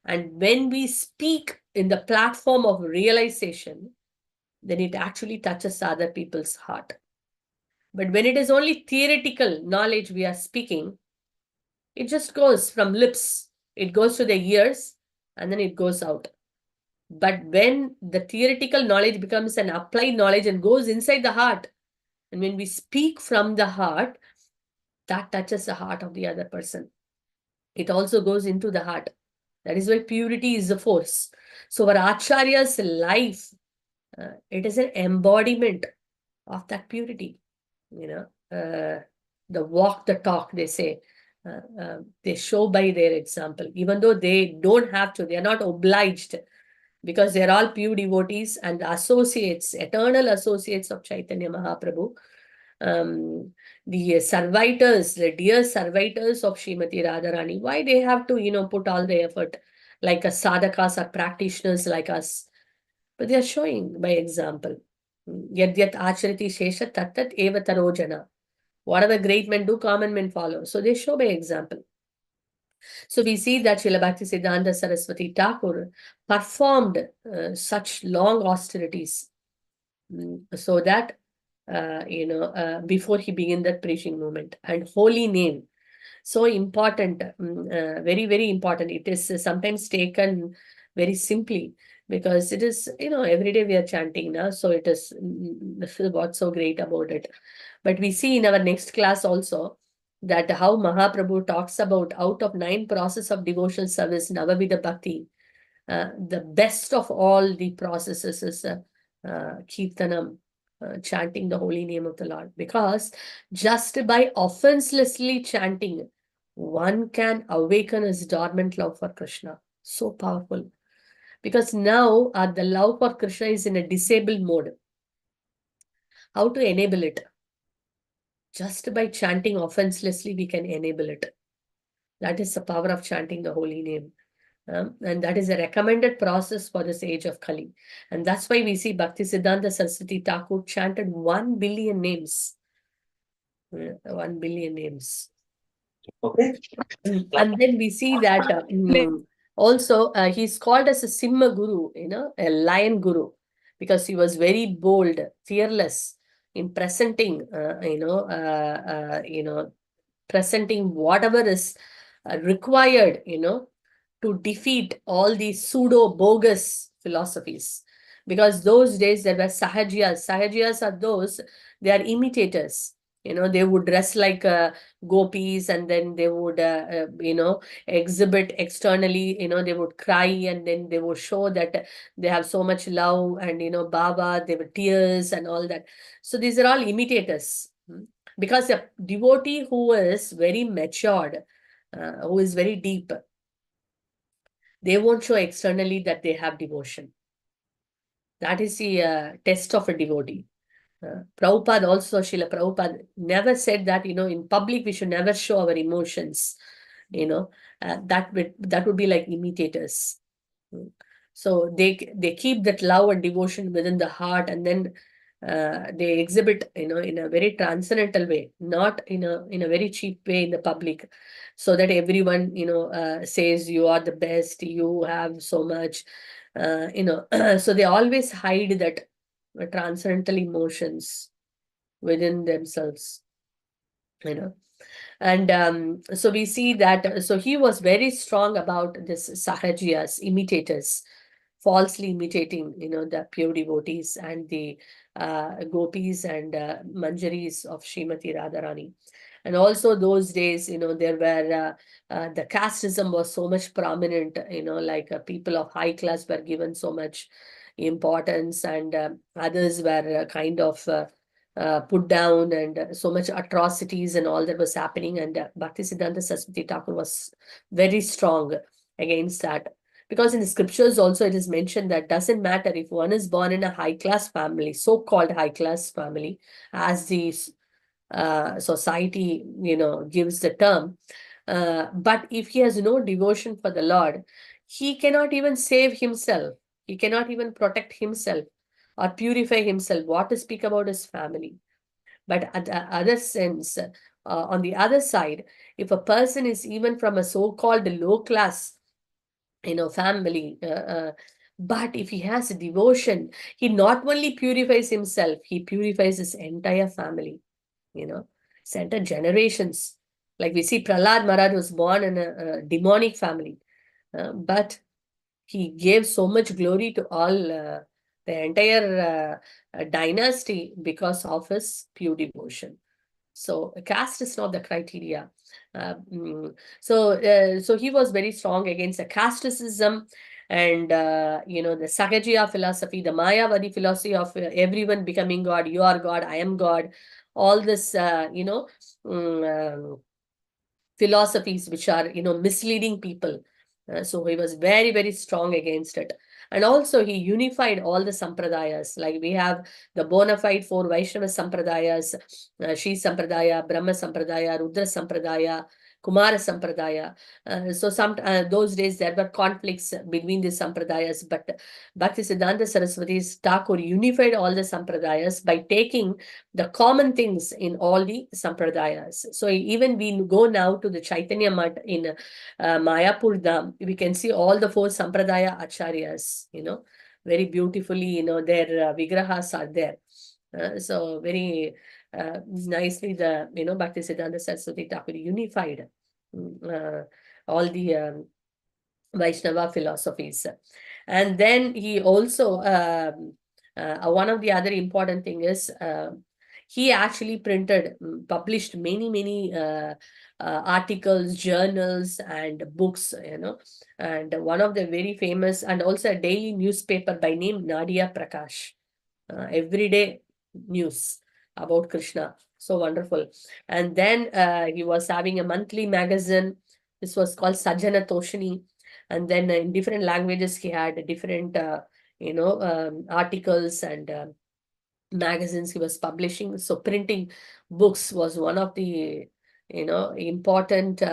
And when we speak in the platform of realization, then it actually touches other people's heart. But when it is only theoretical knowledge we are speaking, it just goes from lips, it goes to the ears, and then it goes out. But when the theoretical knowledge becomes an applied knowledge and goes inside the heart, and when we speak from the heart, that touches the heart of the other person. It also goes into the heart. That is why purity is the force. So our Acharya's life, it is an embodiment of that purity. The walk the talk, they say. They show by their example, even though they don't have to, they are not obliged, because they're all pure devotees and associates, eternal associates of Chaitanya Mahaprabhu. The servitors, the dear servitors of Srimati Radharani, why they have to, put all the effort, like as sadhakas or practitioners like us? But they are showing by example. Yad yat acharati shesha tat tat eva tarojana. Whatever great men do, common men follow. So they show by example. So we see that Srila Bhakti Siddhanta Saraswati Thakur performed such long austerities so that, before he began that preaching movement. And holy name, so important, very, very important. It is sometimes taken very simply, because it is, every day we are chanting now. So it is what's so great about it. But we see in our next class also that how Mahaprabhu talks about out of 9 processes of devotional service, Navavida Bhakti, the best of all the processes is Kirtanam, chanting the holy name of the Lord. Because just by offenselessly chanting, one can awaken his dormant love for Krishna. So powerful. Because now the love for Krishna is in a disabled mode. How to enable it? Just by chanting offenselessly, we can enable it. That is the power of chanting the holy name. And that is a recommended process for this age of Kali. And that's why we see Bhakti Siddhanta Saraswati Thakur chanted 1 billion names. 1 billion names. Okay. And then we see that also he's called as a Simha Guru, a lion guru, because he was very bold, fearless in presenting, presenting whatever is required, to defeat all these pseudo bogus philosophies. Because those days there were sahajiyas. Sahajiyas are those, they are imitators. They would dress like gopis, and then they would, exhibit externally, they would cry, and then they would show that they have so much love, and, Baba, they were tears and all that. So these are all imitators. Because a devotee who is very matured, who is very deep, they won't show externally that they have devotion. That is the test of a devotee. Prabhupada also, Srila Prabhupada never said that, in public we should never show our emotions. That would be like imitators. So they keep that love and devotion within the heart, and then they exhibit, in a very transcendental way, not in a very cheap way in the public, so that everyone, says you are the best, you have so much, so they always hide that transcendental emotions within themselves, And so we see that, so he was very strong about this sahajiyas, imitators, falsely imitating, the pure devotees and the gopis and manjaris of Srimati Radharani. And also those days, there were, the casteism was so much prominent, like people of high class were given so much importance, and others were kind of put down, and so much atrocities and all that was happening. And Bhakti Siddhanta Saraswati Thakur was very strong against that. Because in the scriptures also it is mentioned that doesn't matter if one is born in a high-class family, so-called high-class family, as the society, gives the term. But if he has no devotion for the Lord, he cannot even save himself. He cannot even protect himself or purify himself. What to speak about his family? But at the other sense, on the other side, if a person is even from a so-called low class, family, but if he has devotion, he not only purifies himself, he purifies his entire family, center generations. Like we see Prahlad Maharaj was born in a demonic family, but he gave so much glory to all the entire dynasty because of his pure devotion. So caste is not the criteria. So he was very strong against the casteism and the Sahajya philosophy, the Mayavadi philosophy of everyone becoming God. You are God, I am God. All this, philosophies which are misleading people. So he was very, very strong against it. And also he unified all the sampradayas. Like we have the bona fide 4 Vaishnava sampradayas, Shri Sampradaya, Brahma Sampradaya, Rudra Sampradaya, Kumara Sampradaya. So those days there were conflicts between the sampradayas, but Bhakti Siddhanta Saraswati's Thakur unified all the sampradayas by taking the common things in all the sampradayas. So even we go now to the Chaitanya Mat in Mayapur Dham, we can see all the 4 sampradaya acharyas, very beautifully, their vigrahas are there. So very nicely the, Bhakti Siddhanta Saraswati Thakur unified all the Vaishnava philosophies. And then he also, one of the other important thing is, he actually published many articles, journals, and books, and one of the very famous, and also a daily newspaper by name Nadia Prakash, everyday news about Krishna. So wonderful. And then he was having a monthly magazine. This was called Sajjana Toshini. And then in different languages, he had different, articles and magazines he was publishing. So printing books was one of the, important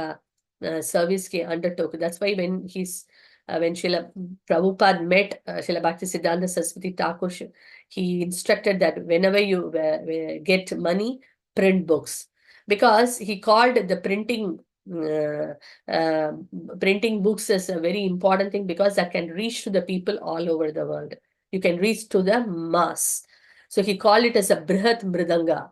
service he undertook. That's why when Srila Prabhupada met Srila Bhakti Siddhanta Saraswati Thakur, he instructed that whenever you get money, print books. Because he called the printing books as a very important thing, because that can reach to the people all over the world. You can reach to the mass. So he called it as a Brihat Mridanga.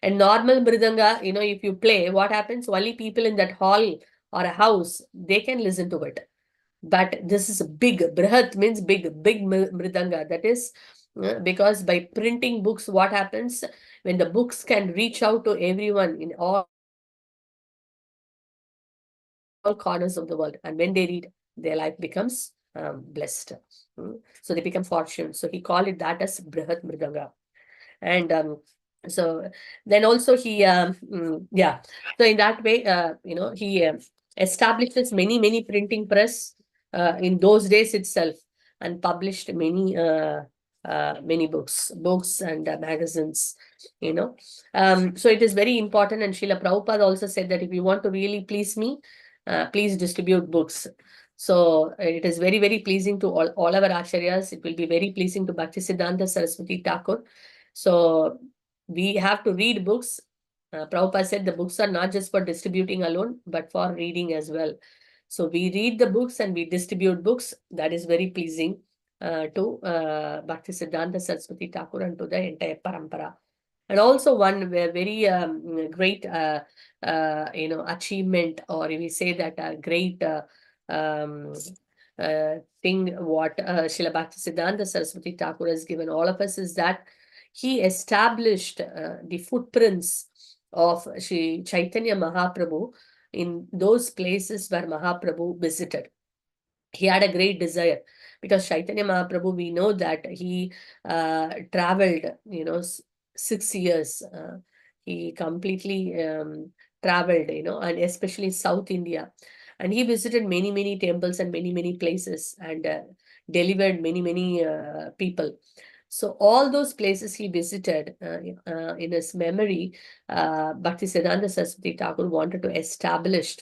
And normal Mridanga, if you play, what happens? Only people in that hall or a house, they can listen to it. But this is a big, Brihat means big Mridanga. That is because by printing books, what happens? When the books can reach out to everyone in all corners of the world, and when they read, their life becomes blessed. So they become fortune. So he called it that as Brihat Mridanga. And so then also he, so in that way, he establishes many printing press in those days itself, and published many books and magazines, so it is very important. And Srila Prabhupada also said that if you want to really please me, please distribute books. So it is very, very pleasing to all our acharyas. It will be very pleasing to Bhakti Siddhanta Saraswati Thakur. So we have to read books. Prabhupada said the books are not just for distributing alone, but for reading as well. So we read the books and we distribute books. That is very pleasing to Bhakti Siddhanta Saraswati Thakur and to the entire parampara. And also one very great, achievement, or we say that a great thing what Srila Bhakti Siddhanta Saraswati Thakur has given all of us is that he established the footprints of Sri Chaitanya Mahaprabhu in those places where Mahaprabhu visited. He had a great desire, because Chaitanya Mahaprabhu, we know that he traveled, 6 years. He completely traveled, and especially South India. And he visited many, many temples and many, many places, and delivered many, many people. So all those places he visited, in his memory, Bhaktisiddhanta Saraswati Thakur wanted to establish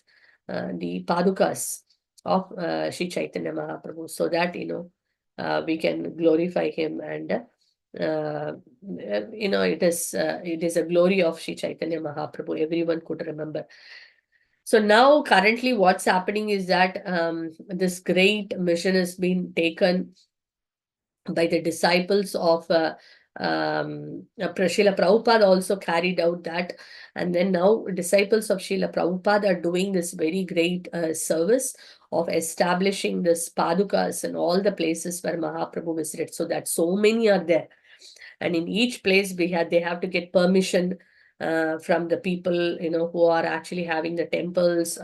the padukas of Sri Chaitanya Mahaprabhu, so that, we can glorify him, and it is a glory of Sri Chaitanya Mahaprabhu. Everyone could remember. So now currently what's happening is that this great mission has been taken by the disciples of Srila Prabhupada also carried out that. And then now disciples of Srila Prabhupada are doing this very great service of establishing this padukas in all the places where Mahaprabhu visited. So that so many are there. And in each place they have to get permission from the people, who are actually having the temples,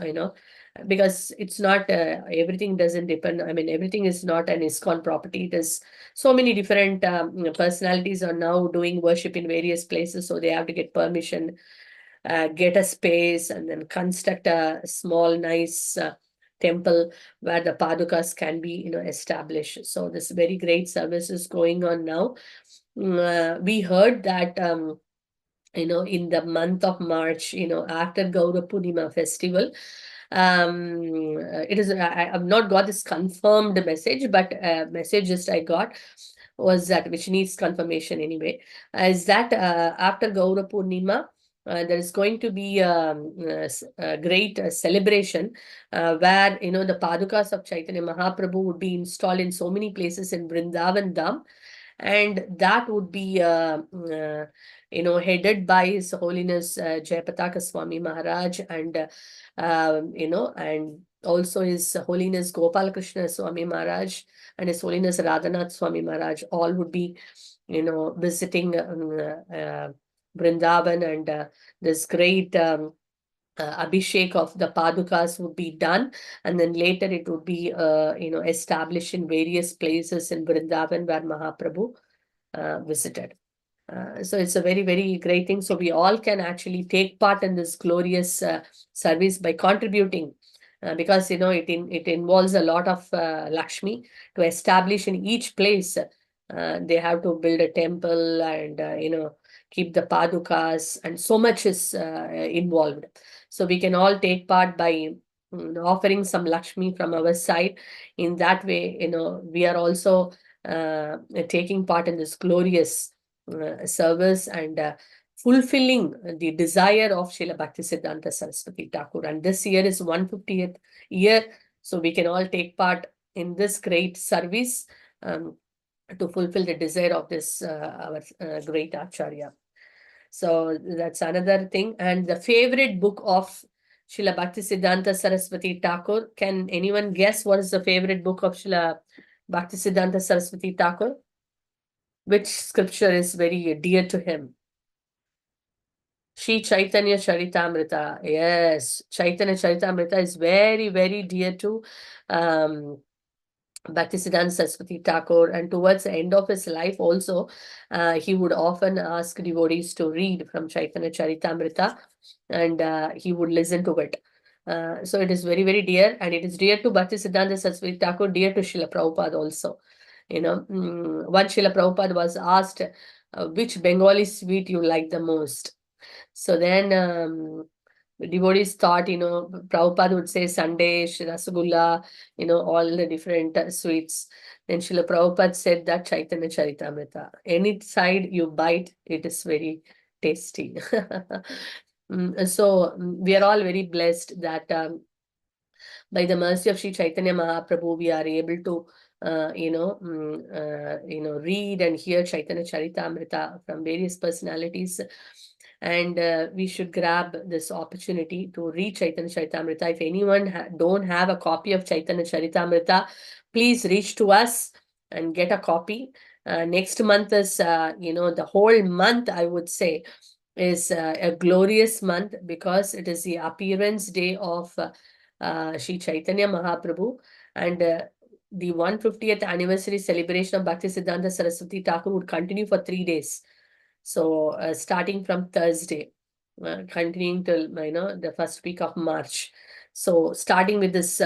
because it's not, everything doesn't depend. I mean, everything is not an ISKCON property. It is so many different personalities are now doing worship in various places. So they have to get permission, get a space, and then construct a small, nice temple where the padukas can be, established. So this very great service is going on now. We heard that, in the month of March, after Gaura Purnima festival, it is, I have not got this confirmed message, but message just I got was that, which needs confirmation anyway, is that after Gaura Purnima, there is going to be a great celebration where, the padukas of Chaitanya Mahaprabhu would be installed in so many places in Vrindavan Dham. And that would be, headed by His Holiness Jayapataka Swami Maharaj, and, and also His Holiness Gopal Krishna Swami Maharaj and His Holiness Radhanath Swami Maharaj. All would be, visiting Vrindavan, and this great Abhishek of the padukas would be done, and then later it would be established in various places in Vrindavan where Mahaprabhu visited. So it's a very, very great thing. So we all can actually take part in this glorious service by contributing, because it involves a lot of Lakshmi to establish in each place. They have to build a temple, and keep the padukas, and so much is involved. So we can all take part by offering some Lakshmi from our side. In that way, we are also taking part in this glorious service, and fulfilling the desire of Srila Bhaktisiddhanta Saraswati Thakur. And this year is 150th year, so we can all take part in this great service to fulfill the desire of this our great Acharya. So that's another thing. And the favorite book of Srila Bhaktisiddhanta Saraswati Thakur, can anyone guess what is the favorite book of Srila Bhaktisiddhanta Saraswati Thakur? Which scripture is very dear to him? Sri Chaitanya Charitamrita. Yes, Chaitanya Charitamrita is very, very dear to Bhaktisiddhanta Saraswati Thakur, and towards the end of his life also, he would often ask devotees to read from Chaitanya Charitamrita, and he would listen to it. So it is very, very dear, and it is dear to Bhaktisiddhanta Saraswati Thakur, dear to Srila Prabhupada also. Once Srila Prabhupada was asked, which Bengali sweet you like the most? So then devotees thought, Prabhupada would say Sandesh, Rasgulla, all the different sweets. Then Srila Prabhupada said that Chaitanya Charitamrita. Any side you bite, it is very tasty. So we are all very blessed that by the mercy of Sri Chaitanya Mahaprabhu, we are able to read and hear Chaitanya Charitamrita from various personalities. And we should grab this opportunity to read Chaitanya Charitamrita. If anyone don't have a copy of Chaitanya Charitamrita, please reach to us and get a copy. Next month is, the whole month, I would say, is a glorious month, because it is the appearance day of Sri Chaitanya Mahaprabhu, and the 150th anniversary celebration of Bhaktisiddhanta Saraswati Thakur would continue for 3 days. So starting from Thursday, continuing till the first week of March. So starting with this,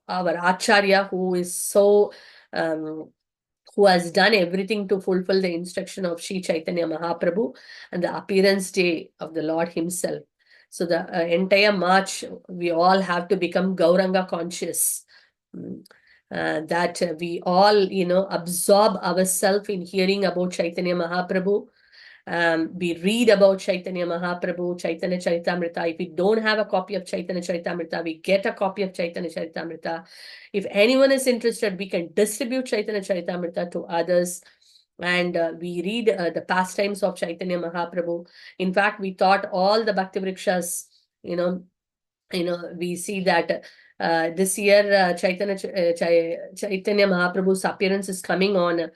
our Acharya, who is so, who has done everything to fulfill the instruction of Sri Chaitanya Mahaprabhu and the appearance day of the Lord himself. So the entire March, we all have to become Gauranga conscious. That we all, absorb ourselves in hearing about Chaitanya Mahaprabhu. We read about Chaitanya Mahaprabhu, Chaitanya Charitamrita. If we don't have a copy of Chaitanya Charitamrita, we get a copy of Chaitanya Charitamrita. If anyone is interested, we can distribute Chaitanya Charitamrita to others. And we read the pastimes of Chaitanya Mahaprabhu. In fact, we taught all the Bhakti Vrikshas, we see that this year Chaitanya Mahaprabhu's appearance is coming on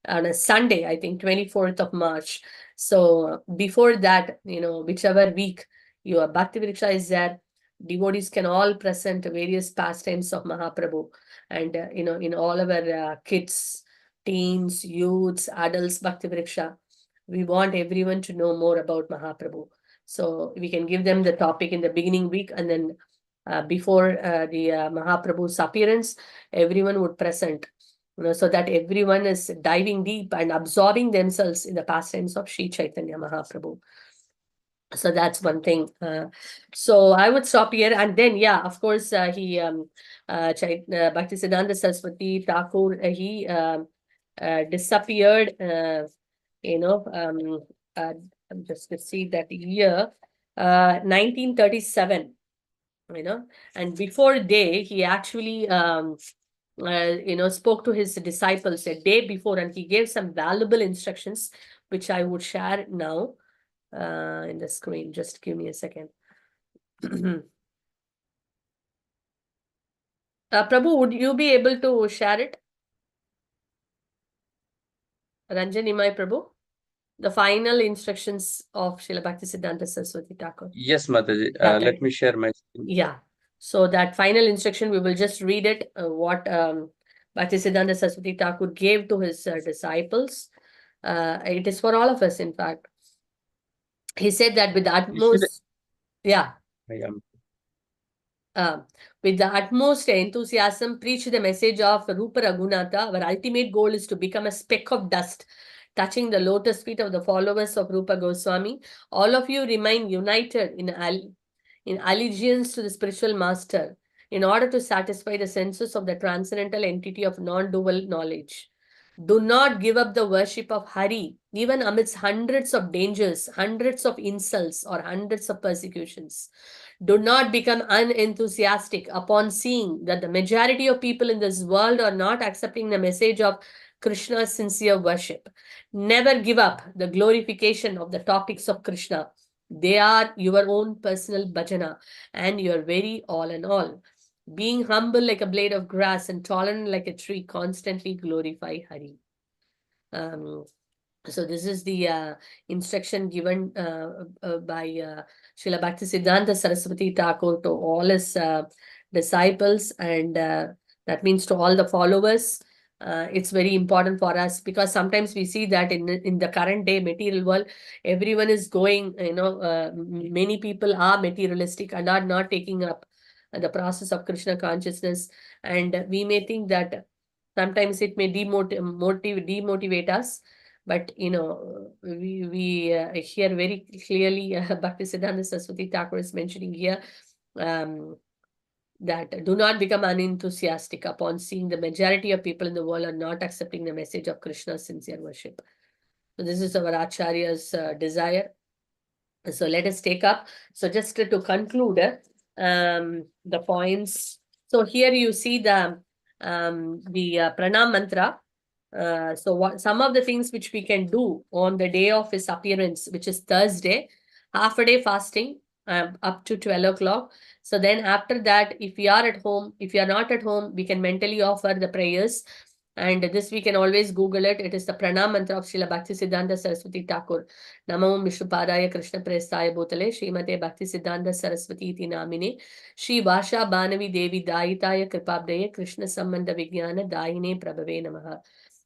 a Sunday, I think 24th of March. So before that, whichever week your Bhakti Vriksha is there, devotees can all present various pastimes of Mahaprabhu. And, in all of our kids, teens, youths, adults, Bhakti Vriksha, we want everyone to know more about Mahaprabhu. So we can give them the topic in the beginning week, and then before the Mahaprabhu's appearance, everyone would present, so that everyone is diving deep and absorbing themselves in the pastimes of Sri Chaitanya Mahaprabhu. So that's one thing. So I would stop here, and then, of course, he Bhaktisiddhanta Saraswati Thakur, he disappeared. I'm just to see that year, 1937. And before day, he actually spoke to his disciples a day before, and he gave some valuable instructions, which I would share now in the screen. Just give me a second. Prabhu, would you be able to share it? Ranjanimai Prabhu, the final instructions of Srila Bhaktisiddhanta Saraswati Thakur. Yes, Mataji. Let me share my screen. Yeah. So that final instruction, we will just read it, what Bhaktisiddhanta Saraswati Thakur gave to his disciples. It is for all of us, in fact. He said that with the utmost, with the utmost enthusiasm, preach the message of Rupa Raghunatha. Our ultimate goal is to become a speck of dust, touching the lotus feet of the followers of Rupa Goswami. All of you remain united in allegiance to the spiritual master in order to satisfy the senses of the transcendental entity of non-dual knowledge. Do not give up the worship of Hari, even amidst hundreds of dangers, hundreds of insults, or hundreds of persecutions. Do not become unenthusiastic upon seeing that the majority of people in this world are not accepting the message of Krishna's sincere worship. Never give up the glorification of the topics of Krishna. They are your own personal bhajana and your very all in all. Being humble like a blade of grass and tolerant like a tree, constantly glorify Hari. So this is the instruction given by Srila Bhaktisiddhanta Saraswati Thakur to all his disciples, and that means to all the followers. It's very important for us, because sometimes we see that in the current day material world, everyone is going, many people are materialistic and are not taking up the process of Krishna consciousness, and we may think that sometimes it may demotivate us. But we hear very clearly Bhaktisiddhanta Saraswati Thakur is mentioning here that do not become unenthusiastic upon seeing the majority of people in the world are not accepting the message of Krishna's sincere worship. So this is our Acharya's desire. So let us take up. So just to conclude the points. So here you see the pranam mantra. So some of the things which we can do on the day of his appearance, which is Thursday, half a day fasting up to 12 o'clock. So then after that, if we are at home, if you are not at home, we can mentally offer the prayers. And this we can always Google it. It is the pranam mantra of Srila Bhaktisiddhanta Saraswati Thakur. Namo Vishnupadaya Krishna Prestaya Bhutale Srimate Bhaktisiddhanta Saraswati iti namine Shri Vasha Banavi Devi Dayitaya Kripabdaya Krishna Sambandha Vijnana Dayine Prabhave Namaha.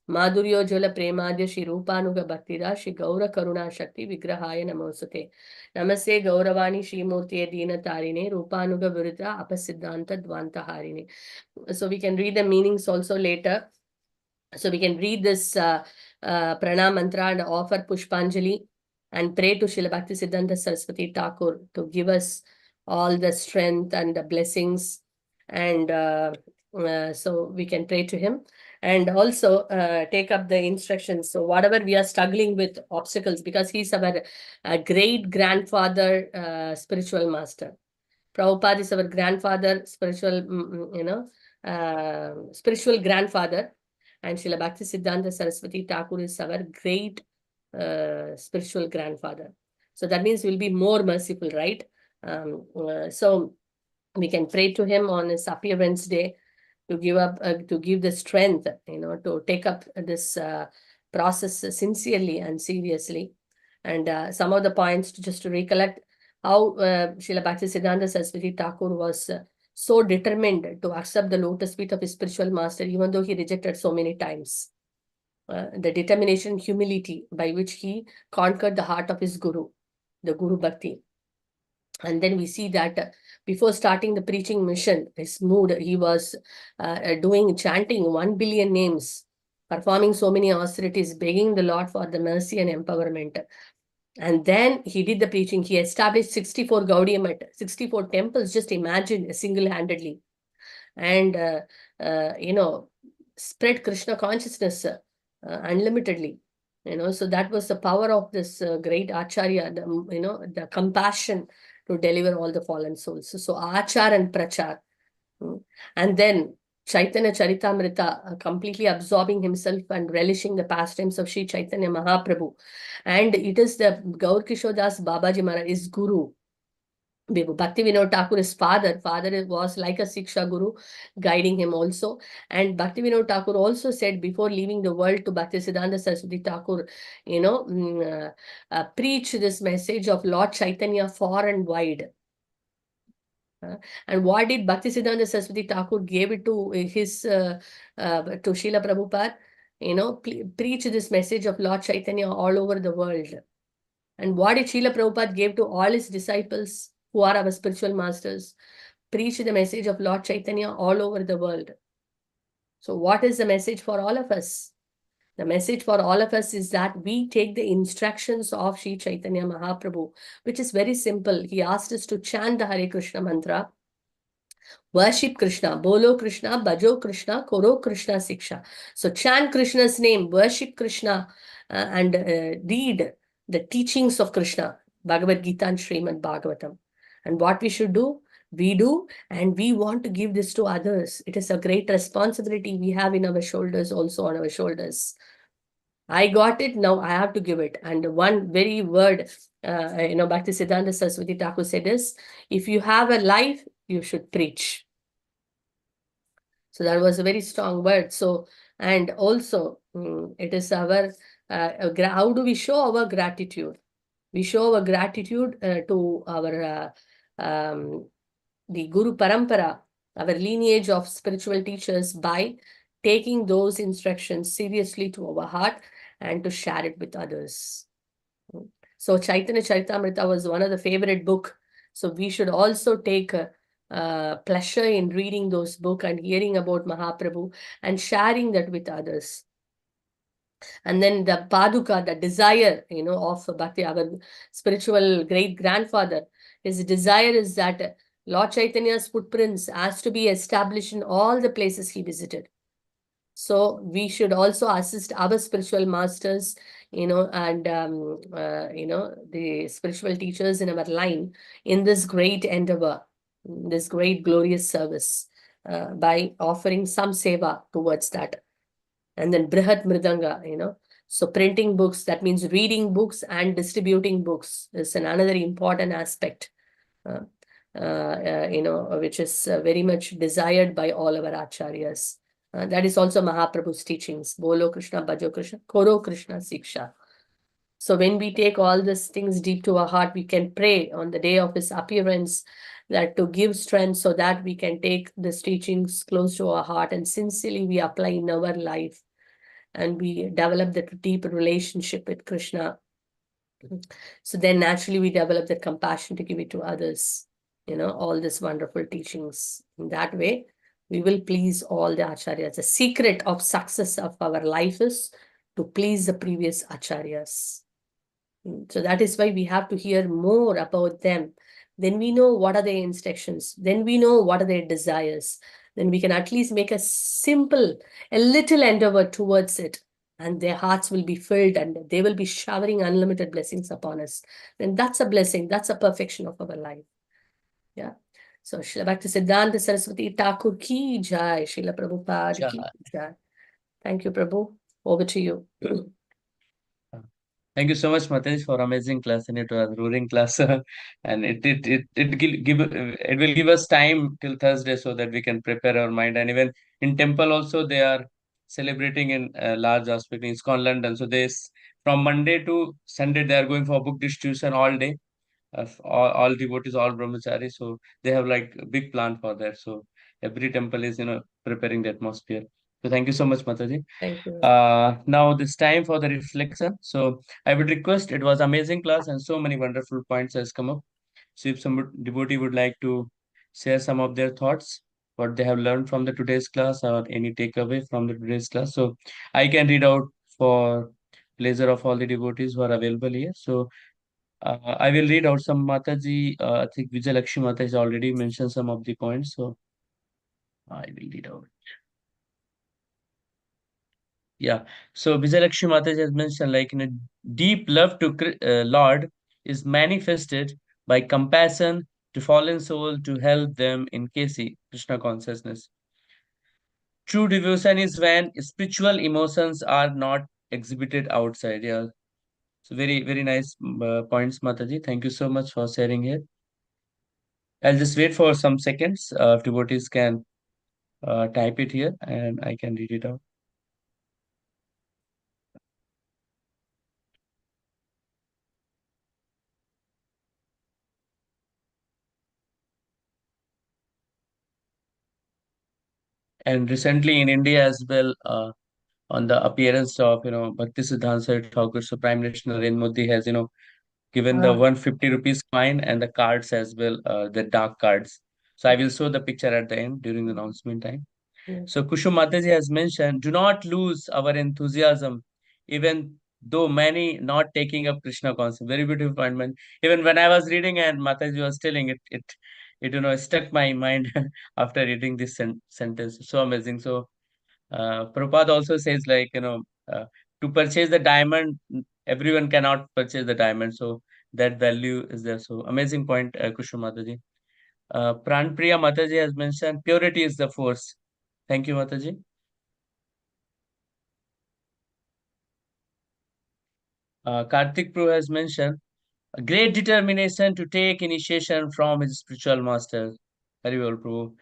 Madhuryojala Premadya Shri Rupanuga Bhaktida Shri Gaura Karuna Shakti Vigrahaya Namosute. Namaste Gauravani Shri Murtiye Dina Tarine Rupanuga Virudha Apasiddhanta Dvanta Harine. So we can read the meanings also later. So we can read this pranam mantra and offer Pushpanjali and pray to Srila Bhakti Siddhanta Saraswati Thakur to give us all the strength and the blessings. And so we can pray to him and also take up the instructions. So whatever we are struggling with obstacles, because he's our great grandfather, spiritual master. Prabhupada is our grandfather, spiritual, spiritual grandfather. And Srila Bhakti Siddhanta Saraswati Thakur is our great spiritual grandfather. So that means we'll be more merciful, right? So we can pray to him on his appearance day to give the strength, to take up this process sincerely and seriously. And some of the points just to recollect how Srila Bhakti Siddhanta Saraswati Thakur was so determined to accept the lotus feet of his spiritual master, even though he rejected so many times. The determination, humility by which he conquered the heart of his guru, the Guru Bhakti. And then we see that before starting the preaching mission, his mood, he was chanting 1 billion names, performing so many austerities, begging the Lord for the mercy and empowerment. And then he did the preaching. He established 64 Gaudiya Math, 64 temples, just imagine, single-handedly. And, spread Krishna consciousness unlimitedly. So that was the power of this great Acharya, the compassion to deliver all the fallen souls. So Achar and Prachar. And then Chaitanya Charitamrita, completely absorbing himself and relishing the pastimes of Sri Chaitanya Mahaprabhu. And it is the Gaur Kishore Das Babaji Maharaj, his guru. Bhakti Vinod Thakur's father was like a Siksha Guru, guiding him also. And Bhakti Vinod Thakur also said before leaving the world to Bhakti Siddhanta Saraswati Thakur, preach this message of Lord Chaitanya far and wide. And what did Bhakti Siddhanta Saraswati Thakur gave it to his to Srila Prabhupada? Preach this message of Lord Chaitanya all over the world. And what did Srila Prabhupada gave to all his disciples who are our spiritual masters? Preach the message of Lord Chaitanya all over the world. So what is the message for all of us? The message for all of us is that we take the instructions of Sri Chaitanya Mahaprabhu, which is very simple. He asked us to chant the Hare Krishna mantra, worship Krishna, bolo Krishna, bhajo Krishna, koro Krishna Siksha. So chant Krishna's name, worship Krishna, and read the teachings of Krishna, Bhagavad Gita and Srimad Bhagavatam. And what we should do? We do, and we want to give this to others. It is a great responsibility we have in our shoulders, also on our shoulders. I got it, now I have to give it. And one very word, Bhakti Siddhanta Saraswati Thakur said is, if you have a life, you should preach. So that was a very strong word. So, and also it is our, how do we show our gratitude? We show our gratitude to our, the Guru Parampara, our lineage of spiritual teachers, by taking those instructions seriously to our heart and to share it with others. So Chaitanya Charitamrita was one of the favorite book. So we should also take pleasure in reading those books and hearing about Mahaprabhu and sharing that with others. And then the Paduka, the desire, of Bhakti, our spiritual great grandfather, his desire is that Lord Chaitanya's footprints has to be established in all the places he visited. So we should also assist our spiritual masters, and, the spiritual teachers in our line in this great endeavor, this great glorious service, by offering some seva towards that. And then Brihat Mridanga, so printing books, that means reading books and distributing books is another important aspect, which is very much desired by all our acharyas. That is also Mahaprabhu's teachings. Bolo Krishna, Bhajo Krishna, Koro Krishna Siksha. So when we take all these things deep to our heart, we can pray on the day of his appearance that to give strength so that we can take these teachings close to our heart and sincerely we apply in our life. and we develop that deep relationship with Krishna. So then naturally we develop that compassion to give it to others, all these wonderful teachings. In that way, we will please all the acharyas. The secret of success of our life is to please the previous acharyas. So that is why we have to hear more about them. Then we know what are their instructions. Then we know what are their desires. Then we can at least make a little endeavor towards it. And their hearts will be filled and they will be showering unlimited blessings upon us. Then that's a blessing. That's a perfection of our life. Yeah. So Srila Bhakti Siddhanta Saraswati Thakur ki jai. Srila Prabhupada ki jai. Thank you, Prabhu. Over to you. Thank you so much, Mataji, for amazing class, and it was roaring class, and it will give us time till Thursday so that we can prepare our mind. And even in temple also they are celebrating in a large aspect in ISKCON London. So from Monday to Sunday they are going for book distribution all day. All devotees, all brahmacharis. So they have like a big plan for that. So every temple is preparing the atmosphere. So thank you so much, Mataji. Thank you. Now this time for the reflection. So I would request, it was amazing class and so many wonderful points has come up. So if some devotee would like to share some of their thoughts, what they have learned from the today's class or any takeaway from the today's class, so I can read out for pleasure of all the devotees who are available here. So I will read out some. Mataji. I think Vijay Lakshmi Mata has already mentioned some of the points, so I will read out. Yeah. So Vijay Lakshmi Mataji has mentioned, like, deep love to Lord is manifested by compassion to fallen soul to help them in KC, Krishna consciousness. True devotion is when spiritual emotions are not exhibited outside. Yeah. So very, very nice points, Mataji. Thank you so much for sharing here. I'll just wait for some seconds. If devotees can type it here and I can read it out. And recently in India as well, on the appearance of Bhakti Siddhanta Thakur, so Prime Minister Narendra Modi has given the 150 rupees coin and the cards as well, the dark cards. So I will show the picture at the end during the announcement time. So Kushum Mataji has mentioned, do not lose our enthusiasm, even though many not taking up Krishna concept. Very beautiful point, man. Even when I was reading and Mataji was telling it struck my mind after reading this sentence. So amazing. So Prabhupada also says, like, to purchase the diamond, everyone cannot purchase the diamond. So that value is there. So amazing point, Kushum Mataji. Pranpriya Mataji has mentioned, purity is the force. Thank you, Mataji. Karthik Prabhu has mentioned, a great determination to take initiation from his spiritual master. Very well, Prabhu.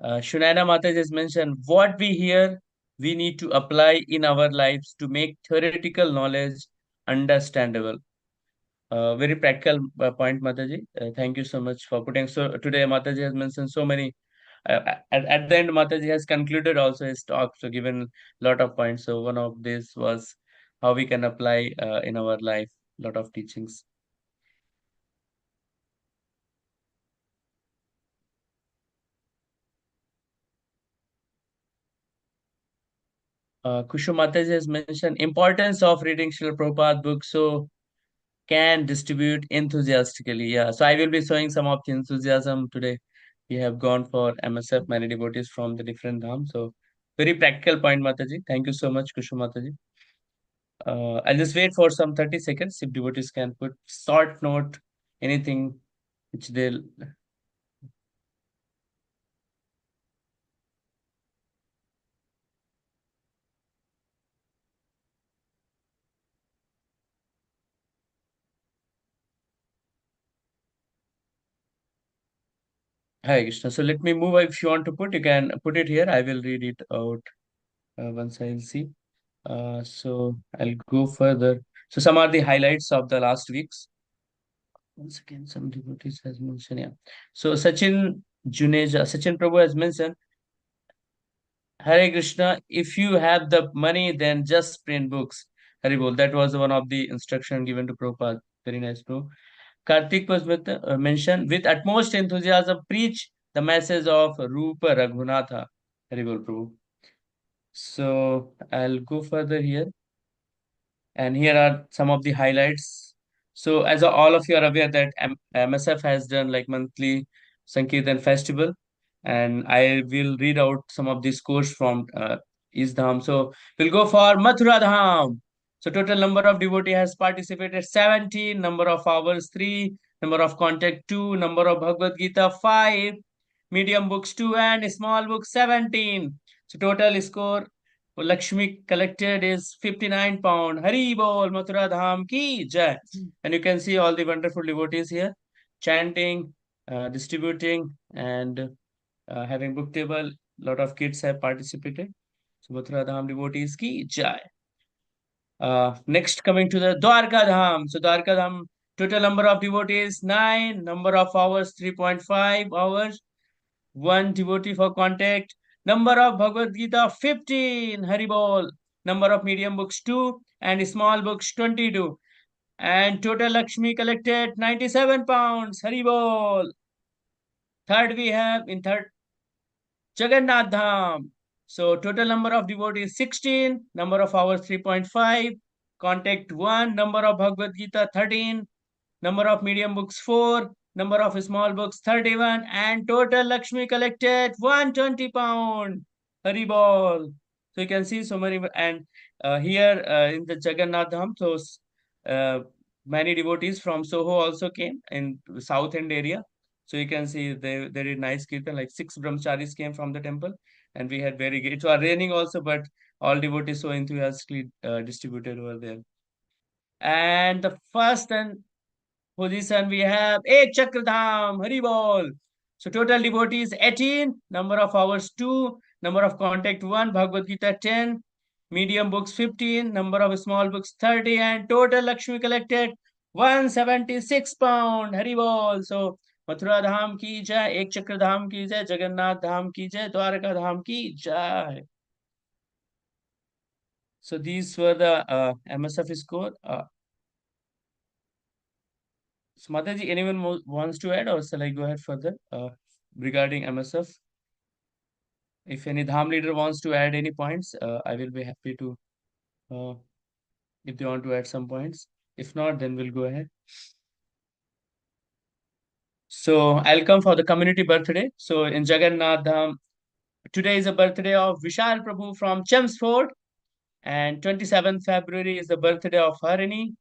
Shunaina Mataji has mentioned, what we hear, we need to apply in our lives to make theoretical knowledge understandable. Very practical point, Mataji. Thank you so much for putting. So today, Mataji has mentioned so many. At the end, Mataji has concluded also his talk, so given a lot of points. So one of this was how we can apply in our life, lot of teachings. Kushu Mataji has mentioned importance of reading Srila Prabhupada books so can distribute enthusiastically. Yeah, so I will be showing some of the enthusiasm today. We have gone for MSF, many devotees from the different dham. So very practical point, Mataji. Thank you so much, Kushu Mataji. I'll just wait for some 30 seconds if devotees can put short note, anything which they'll. Hi, Krishna. So let me move. If you want to put, you can put it here. I will read it out once I'll see. So I'll go further. So some are the highlights of the last weeks. Once again, some devotees has mentioned, yeah. So Sachin Juneja, Sachin Prabhu has mentioned, Hare Krishna, if you have the money, then just print books. Haribol, that was one of the instruction given to Prabhupada. Very nice, bro. Karthik was mentioned, with utmost enthusiasm, preach the message of Rupa Raghunatha. Haribol, Prabhu. So I'll go further here. And here are some of the highlights. So as all of you are aware that MSF has done like monthly Sankirtan festival, and I will read out some of the scores from East Dham. So we'll go for Mathura Dham. So total number of devotee has participated 17, number of hours 3, number of contact 2, number of Bhagavad Gita 5, medium books 2, and small books 17. So total score Lakshmi collected is 59 pound. Hari bol, Mathura Dham ki jai. And you can see all the wonderful devotees here chanting, distributing, and having book table. Lot of kids have participated. So Mathura Dham devotees ki jai. Next, coming to the Dwarka Dham. So Dwarka Dham, total number of devotees 9, number of hours 3.5 hours, 1 devotee for contact. Number of Bhagavad Gita 15, Haribol. Number of medium books 2 and small books 22. And total Lakshmi collected 97 pounds, Haribol. Third we have in third Jagannath Dham. So total number of devotees 16, number of hours 3.5, contact 1, number of Bhagavad Gita 13, number of medium books 4, number of small books 31, and total Lakshmi collected 120 pound. Haribol. So you can see so many, and here in the Jagannath Dham, so many devotees from Soho also came in South End area. So you can see they did nice kirtan, like 6 brahmacharis came from the temple, and we had very good. It was raining also, but all devotees so enthusiastically distributed over there. And the first and position we have Ek Chakradham, Haribol. So total devotees 18, number of hours 2, number of contact 1, Bhagavad Gita 10, medium books 15, number of small books 30, and total Lakshmi collected 176 pound, Haribol. So Mathura Dham ki jai, Ek Chakradham ki jai, Jagannath Dham ki jai, Dwarka Dham ki jai. So these were the MSF score. So Mataji, anyone wants to add, or shall I go ahead further regarding MSF? If any Dham leader wants to add any points, I will be happy to, if they want to add some points. If not, then we'll go ahead. So I'll come for the community birthday. So in Jagannath Dham, today is the birthday of Vishal Prabhu from Chelmsford, and 27th February is the birthday of Harini,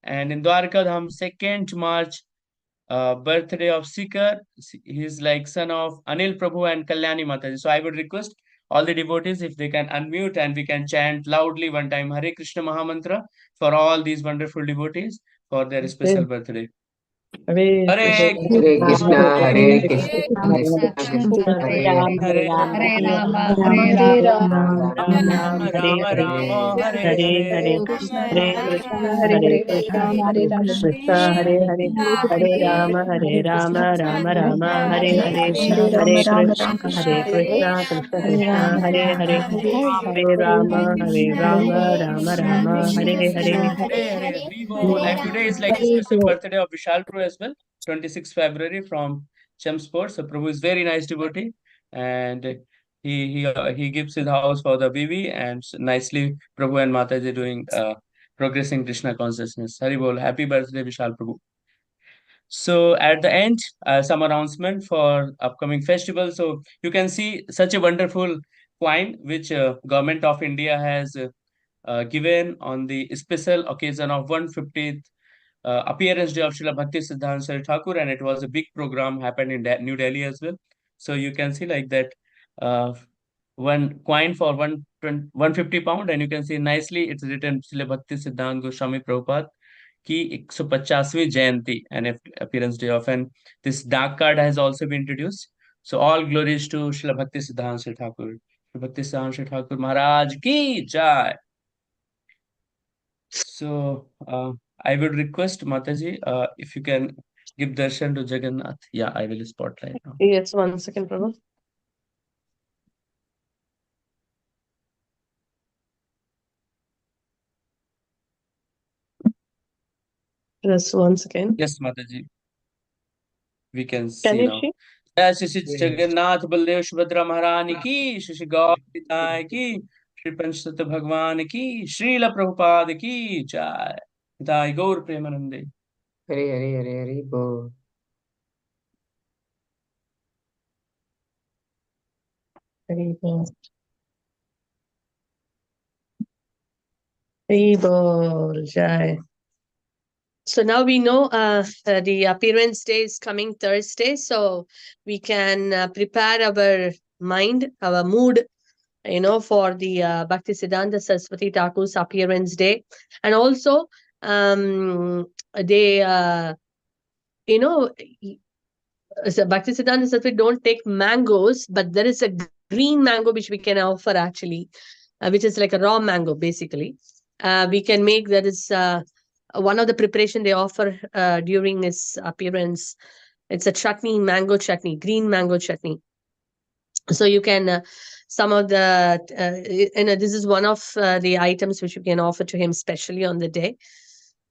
and in Dwarka Dham, 2nd March, birthday of Sikar. He's like son of Anil Prabhu and Kalyani Mataji. So I would request all the devotees if they can unmute and we can chant loudly one time Hare Krishna Mahamantra for all these wonderful devotees for their special birthday. Hare Hare Krishna, Hare Hare Krishna, Krishna, Hare Krishna, Hare Ram, Hare Ram, Hare Rama, Hare Hare Ram, Rama, Ram Ram, Hare Rama Hare, Rama Hare Hare Hare Hare, Krishna, Hare Hare Krishna, Krishna, Hare Hare Krishna, Krishna, Hare Rama, Krishna Hare Hare, Hare Rama, Hare Rama, Rama Rama, Hare Hare, Hare Hare Rama, Rama Krishna, Rama, Hare Hare Krishna, Krishna Hare Krishna, Rama, Hare Rama Hare, Rama, Hare Hare Rama, Hare Rama, Hare Rama Krishna, Rama, Krishna Hare Hare. Krishna, Hare Hare Hare Hare Haribol. And today is like a Hare special birthday of Vishal Prabhu as well, 26th February from Chelmsford. So Prabhu is very nice devotee, and he gives his house for the Bibi, and nicely Prabhu and Mataji doing progressing Krishna consciousness. Haribol, happy birthday Vishal Prabhu. So at the end, some announcement for upcoming festival. So you can see such a wonderful coin which government of India has given on the special occasion of 150th appearance day of Srila Bhakti Siddhanta Thakur, and it was a big program happened in New Delhi as well. So you can see like that one coin for 150 pound, and you can see nicely it's written Srila Bhakti Siddhanta Goswami Prabhupada ki 150वीं Jayanti and appearance day of, and this dark card has also been introduced. So all glories to Srila Bhakti Siddhanta Thakur. Srila Bhakti Siddhanta Thakur Maharaj ki jai. So I would request Mataji if you can give darshan to Jagannath. Yeah, I will spotlight now. Yes, 1 second, Prabhu. us once again? Yes, Mataji. We can Can see you now. see? जय श्री जगन्नाथ बलदेव सुभद्रा महारानी की, श्री श्री गौर पिताय की, श्री पंचतत्व भगवान की, श्रील प्रभुपाद की जय। पिताय गौर प्रेमानंदे। हरे हरे हरे हरे बोल। Hari Bol. Hari Bol. Jai. So now we know the appearance day is coming Thursday, so we can prepare our mind, our mood, for the Bhakti Siddhanta Saraswati Thakur's appearance day. And also, they, so Bhakti Siddhanta Saraswati don't take mangoes, but there is a green mango which we can offer actually, which is like a raw mango basically. We can make, that is one of the preparation they offer during his appearance. It's a chutney, mango chutney, green mango chutney. So you can, some of the, this is one of the items which you can offer to him, especially on the day,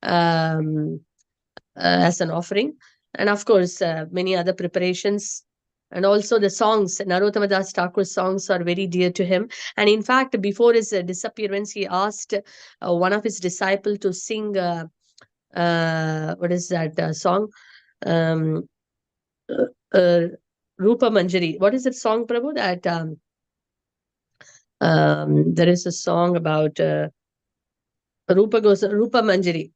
as an offering. And of course, many other preparations. And also the songs, Narottama Das Thakur's songs are very dear to him. And in fact, before his disappearance, he asked one of his disciples to sing, what is that song? Rupa Manjari. What is that song, Prabhu? That there is a song about Rupa Manjari.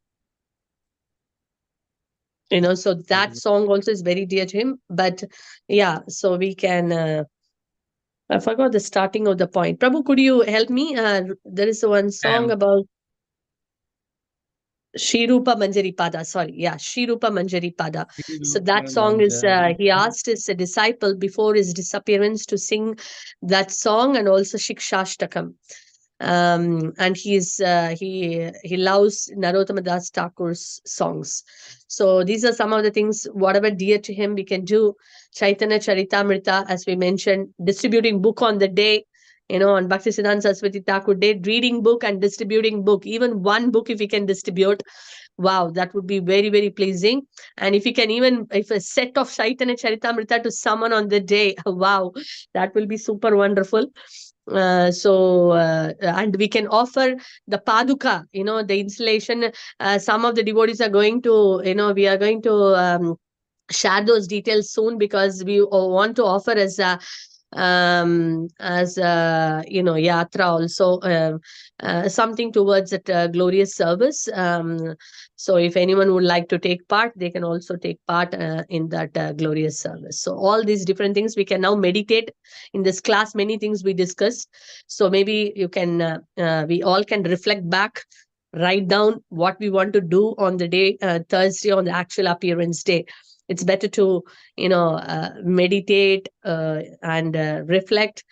So that song also is very dear to him. But yeah, so we can, I forgot the starting of the point. Prabhu, could you help me? There is one song about Shri Rupa Manjari Pada. Sorry, yeah, Shri Rupa Manjari Pada. So that song is, he asked his disciple before his disappearance to sing that song and also Shikshashtakam. And he loves Narottama Das Thakur's songs. So these are some of the things, whatever dear to him, we can do. Chaitanya Charitamrita, as we mentioned, distributing book on the day, on Bhakti Siddhanta Saraswati Thakur Day, reading book and distributing book. Even one book, if we can distribute, wow, that would be very, very pleasing. And if you can even, if a set of Chaitanya Charitamrita to someone on the day, wow, that will be super wonderful. And we can offer the paduka, the installation. Some of the devotees are going to, we are going to share those details soon, because we want to offer as yatra also, something towards that glorious service. So if anyone would like to take part, they can also take part in that glorious service. So all these different things we can now meditate in this class. Many things we discussed. So maybe you can, we all can reflect back, write down what we want to do on the day, Thursday, on the actual appearance day. It's better to, meditate and reflect,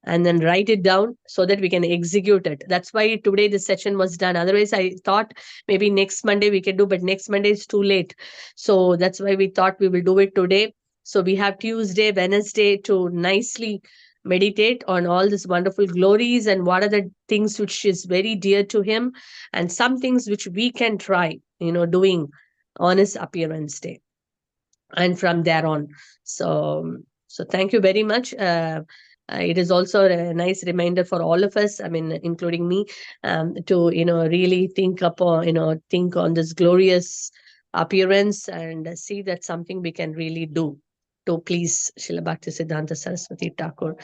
and then write it down so that we can execute it. That's why today this session was done. Otherwise, I thought maybe next Monday we can do, but next Monday is too late. So that's why we thought we will do it today. So we have Tuesday, Wednesday to nicely meditate on all these wonderful glories and what are the things which is very dear to him, and some things which we can try, doing on his appearance day. And from there on, so thank you very much. It is also a nice reminder for all of us, I mean, including me, to really think upon, think on this glorious appearance and see that something we can really do to please Srila Bhakti Siddhanta Saraswati Thakur.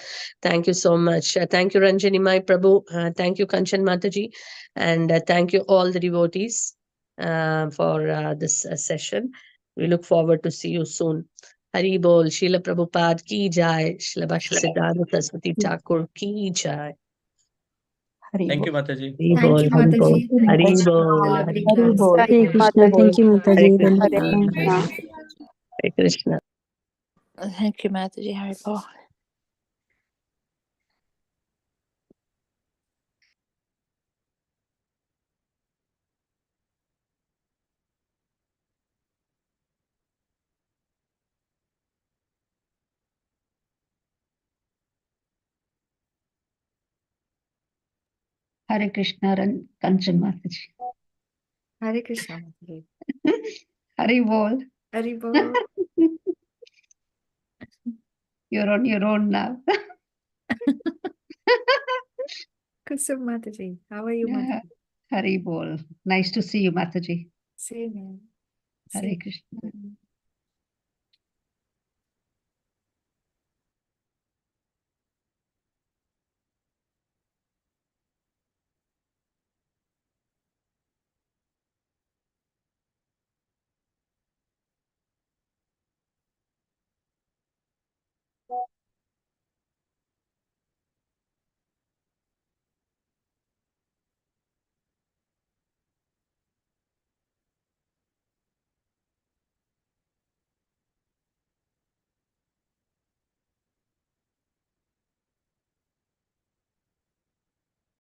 Thank you so much. Thank you, Ranjani Mai Prabhu. Thank you, Kanchan Mataji, and thank you all the devotees for this session. We look forward to see you soon. Hari Bol, Srila Prabhupada ki jai, Srila Bhakti Siddhanta Saraswati Thakur ki jai. Thank you, Mataji. Hari Thank Bol. you, Hari Bol. Mataji. Thank Hari you for Bol. the lovely Hari class. Bol. Hare Krishna. Thank you, Mataji. Hare Krishna. Hare Krishna. Hare Krishna. Thank you, Mataji. Hari Bol. Hare Krishna, Kanchan Mataji. Hare Krishna, Mataji. Hari bol. Haribol. You're on your own now. Kusum Mataji. How are you, Yeah. Mataji? Hari bol. Nice to see you, Mataji. Same here. Hare Same. Krishna.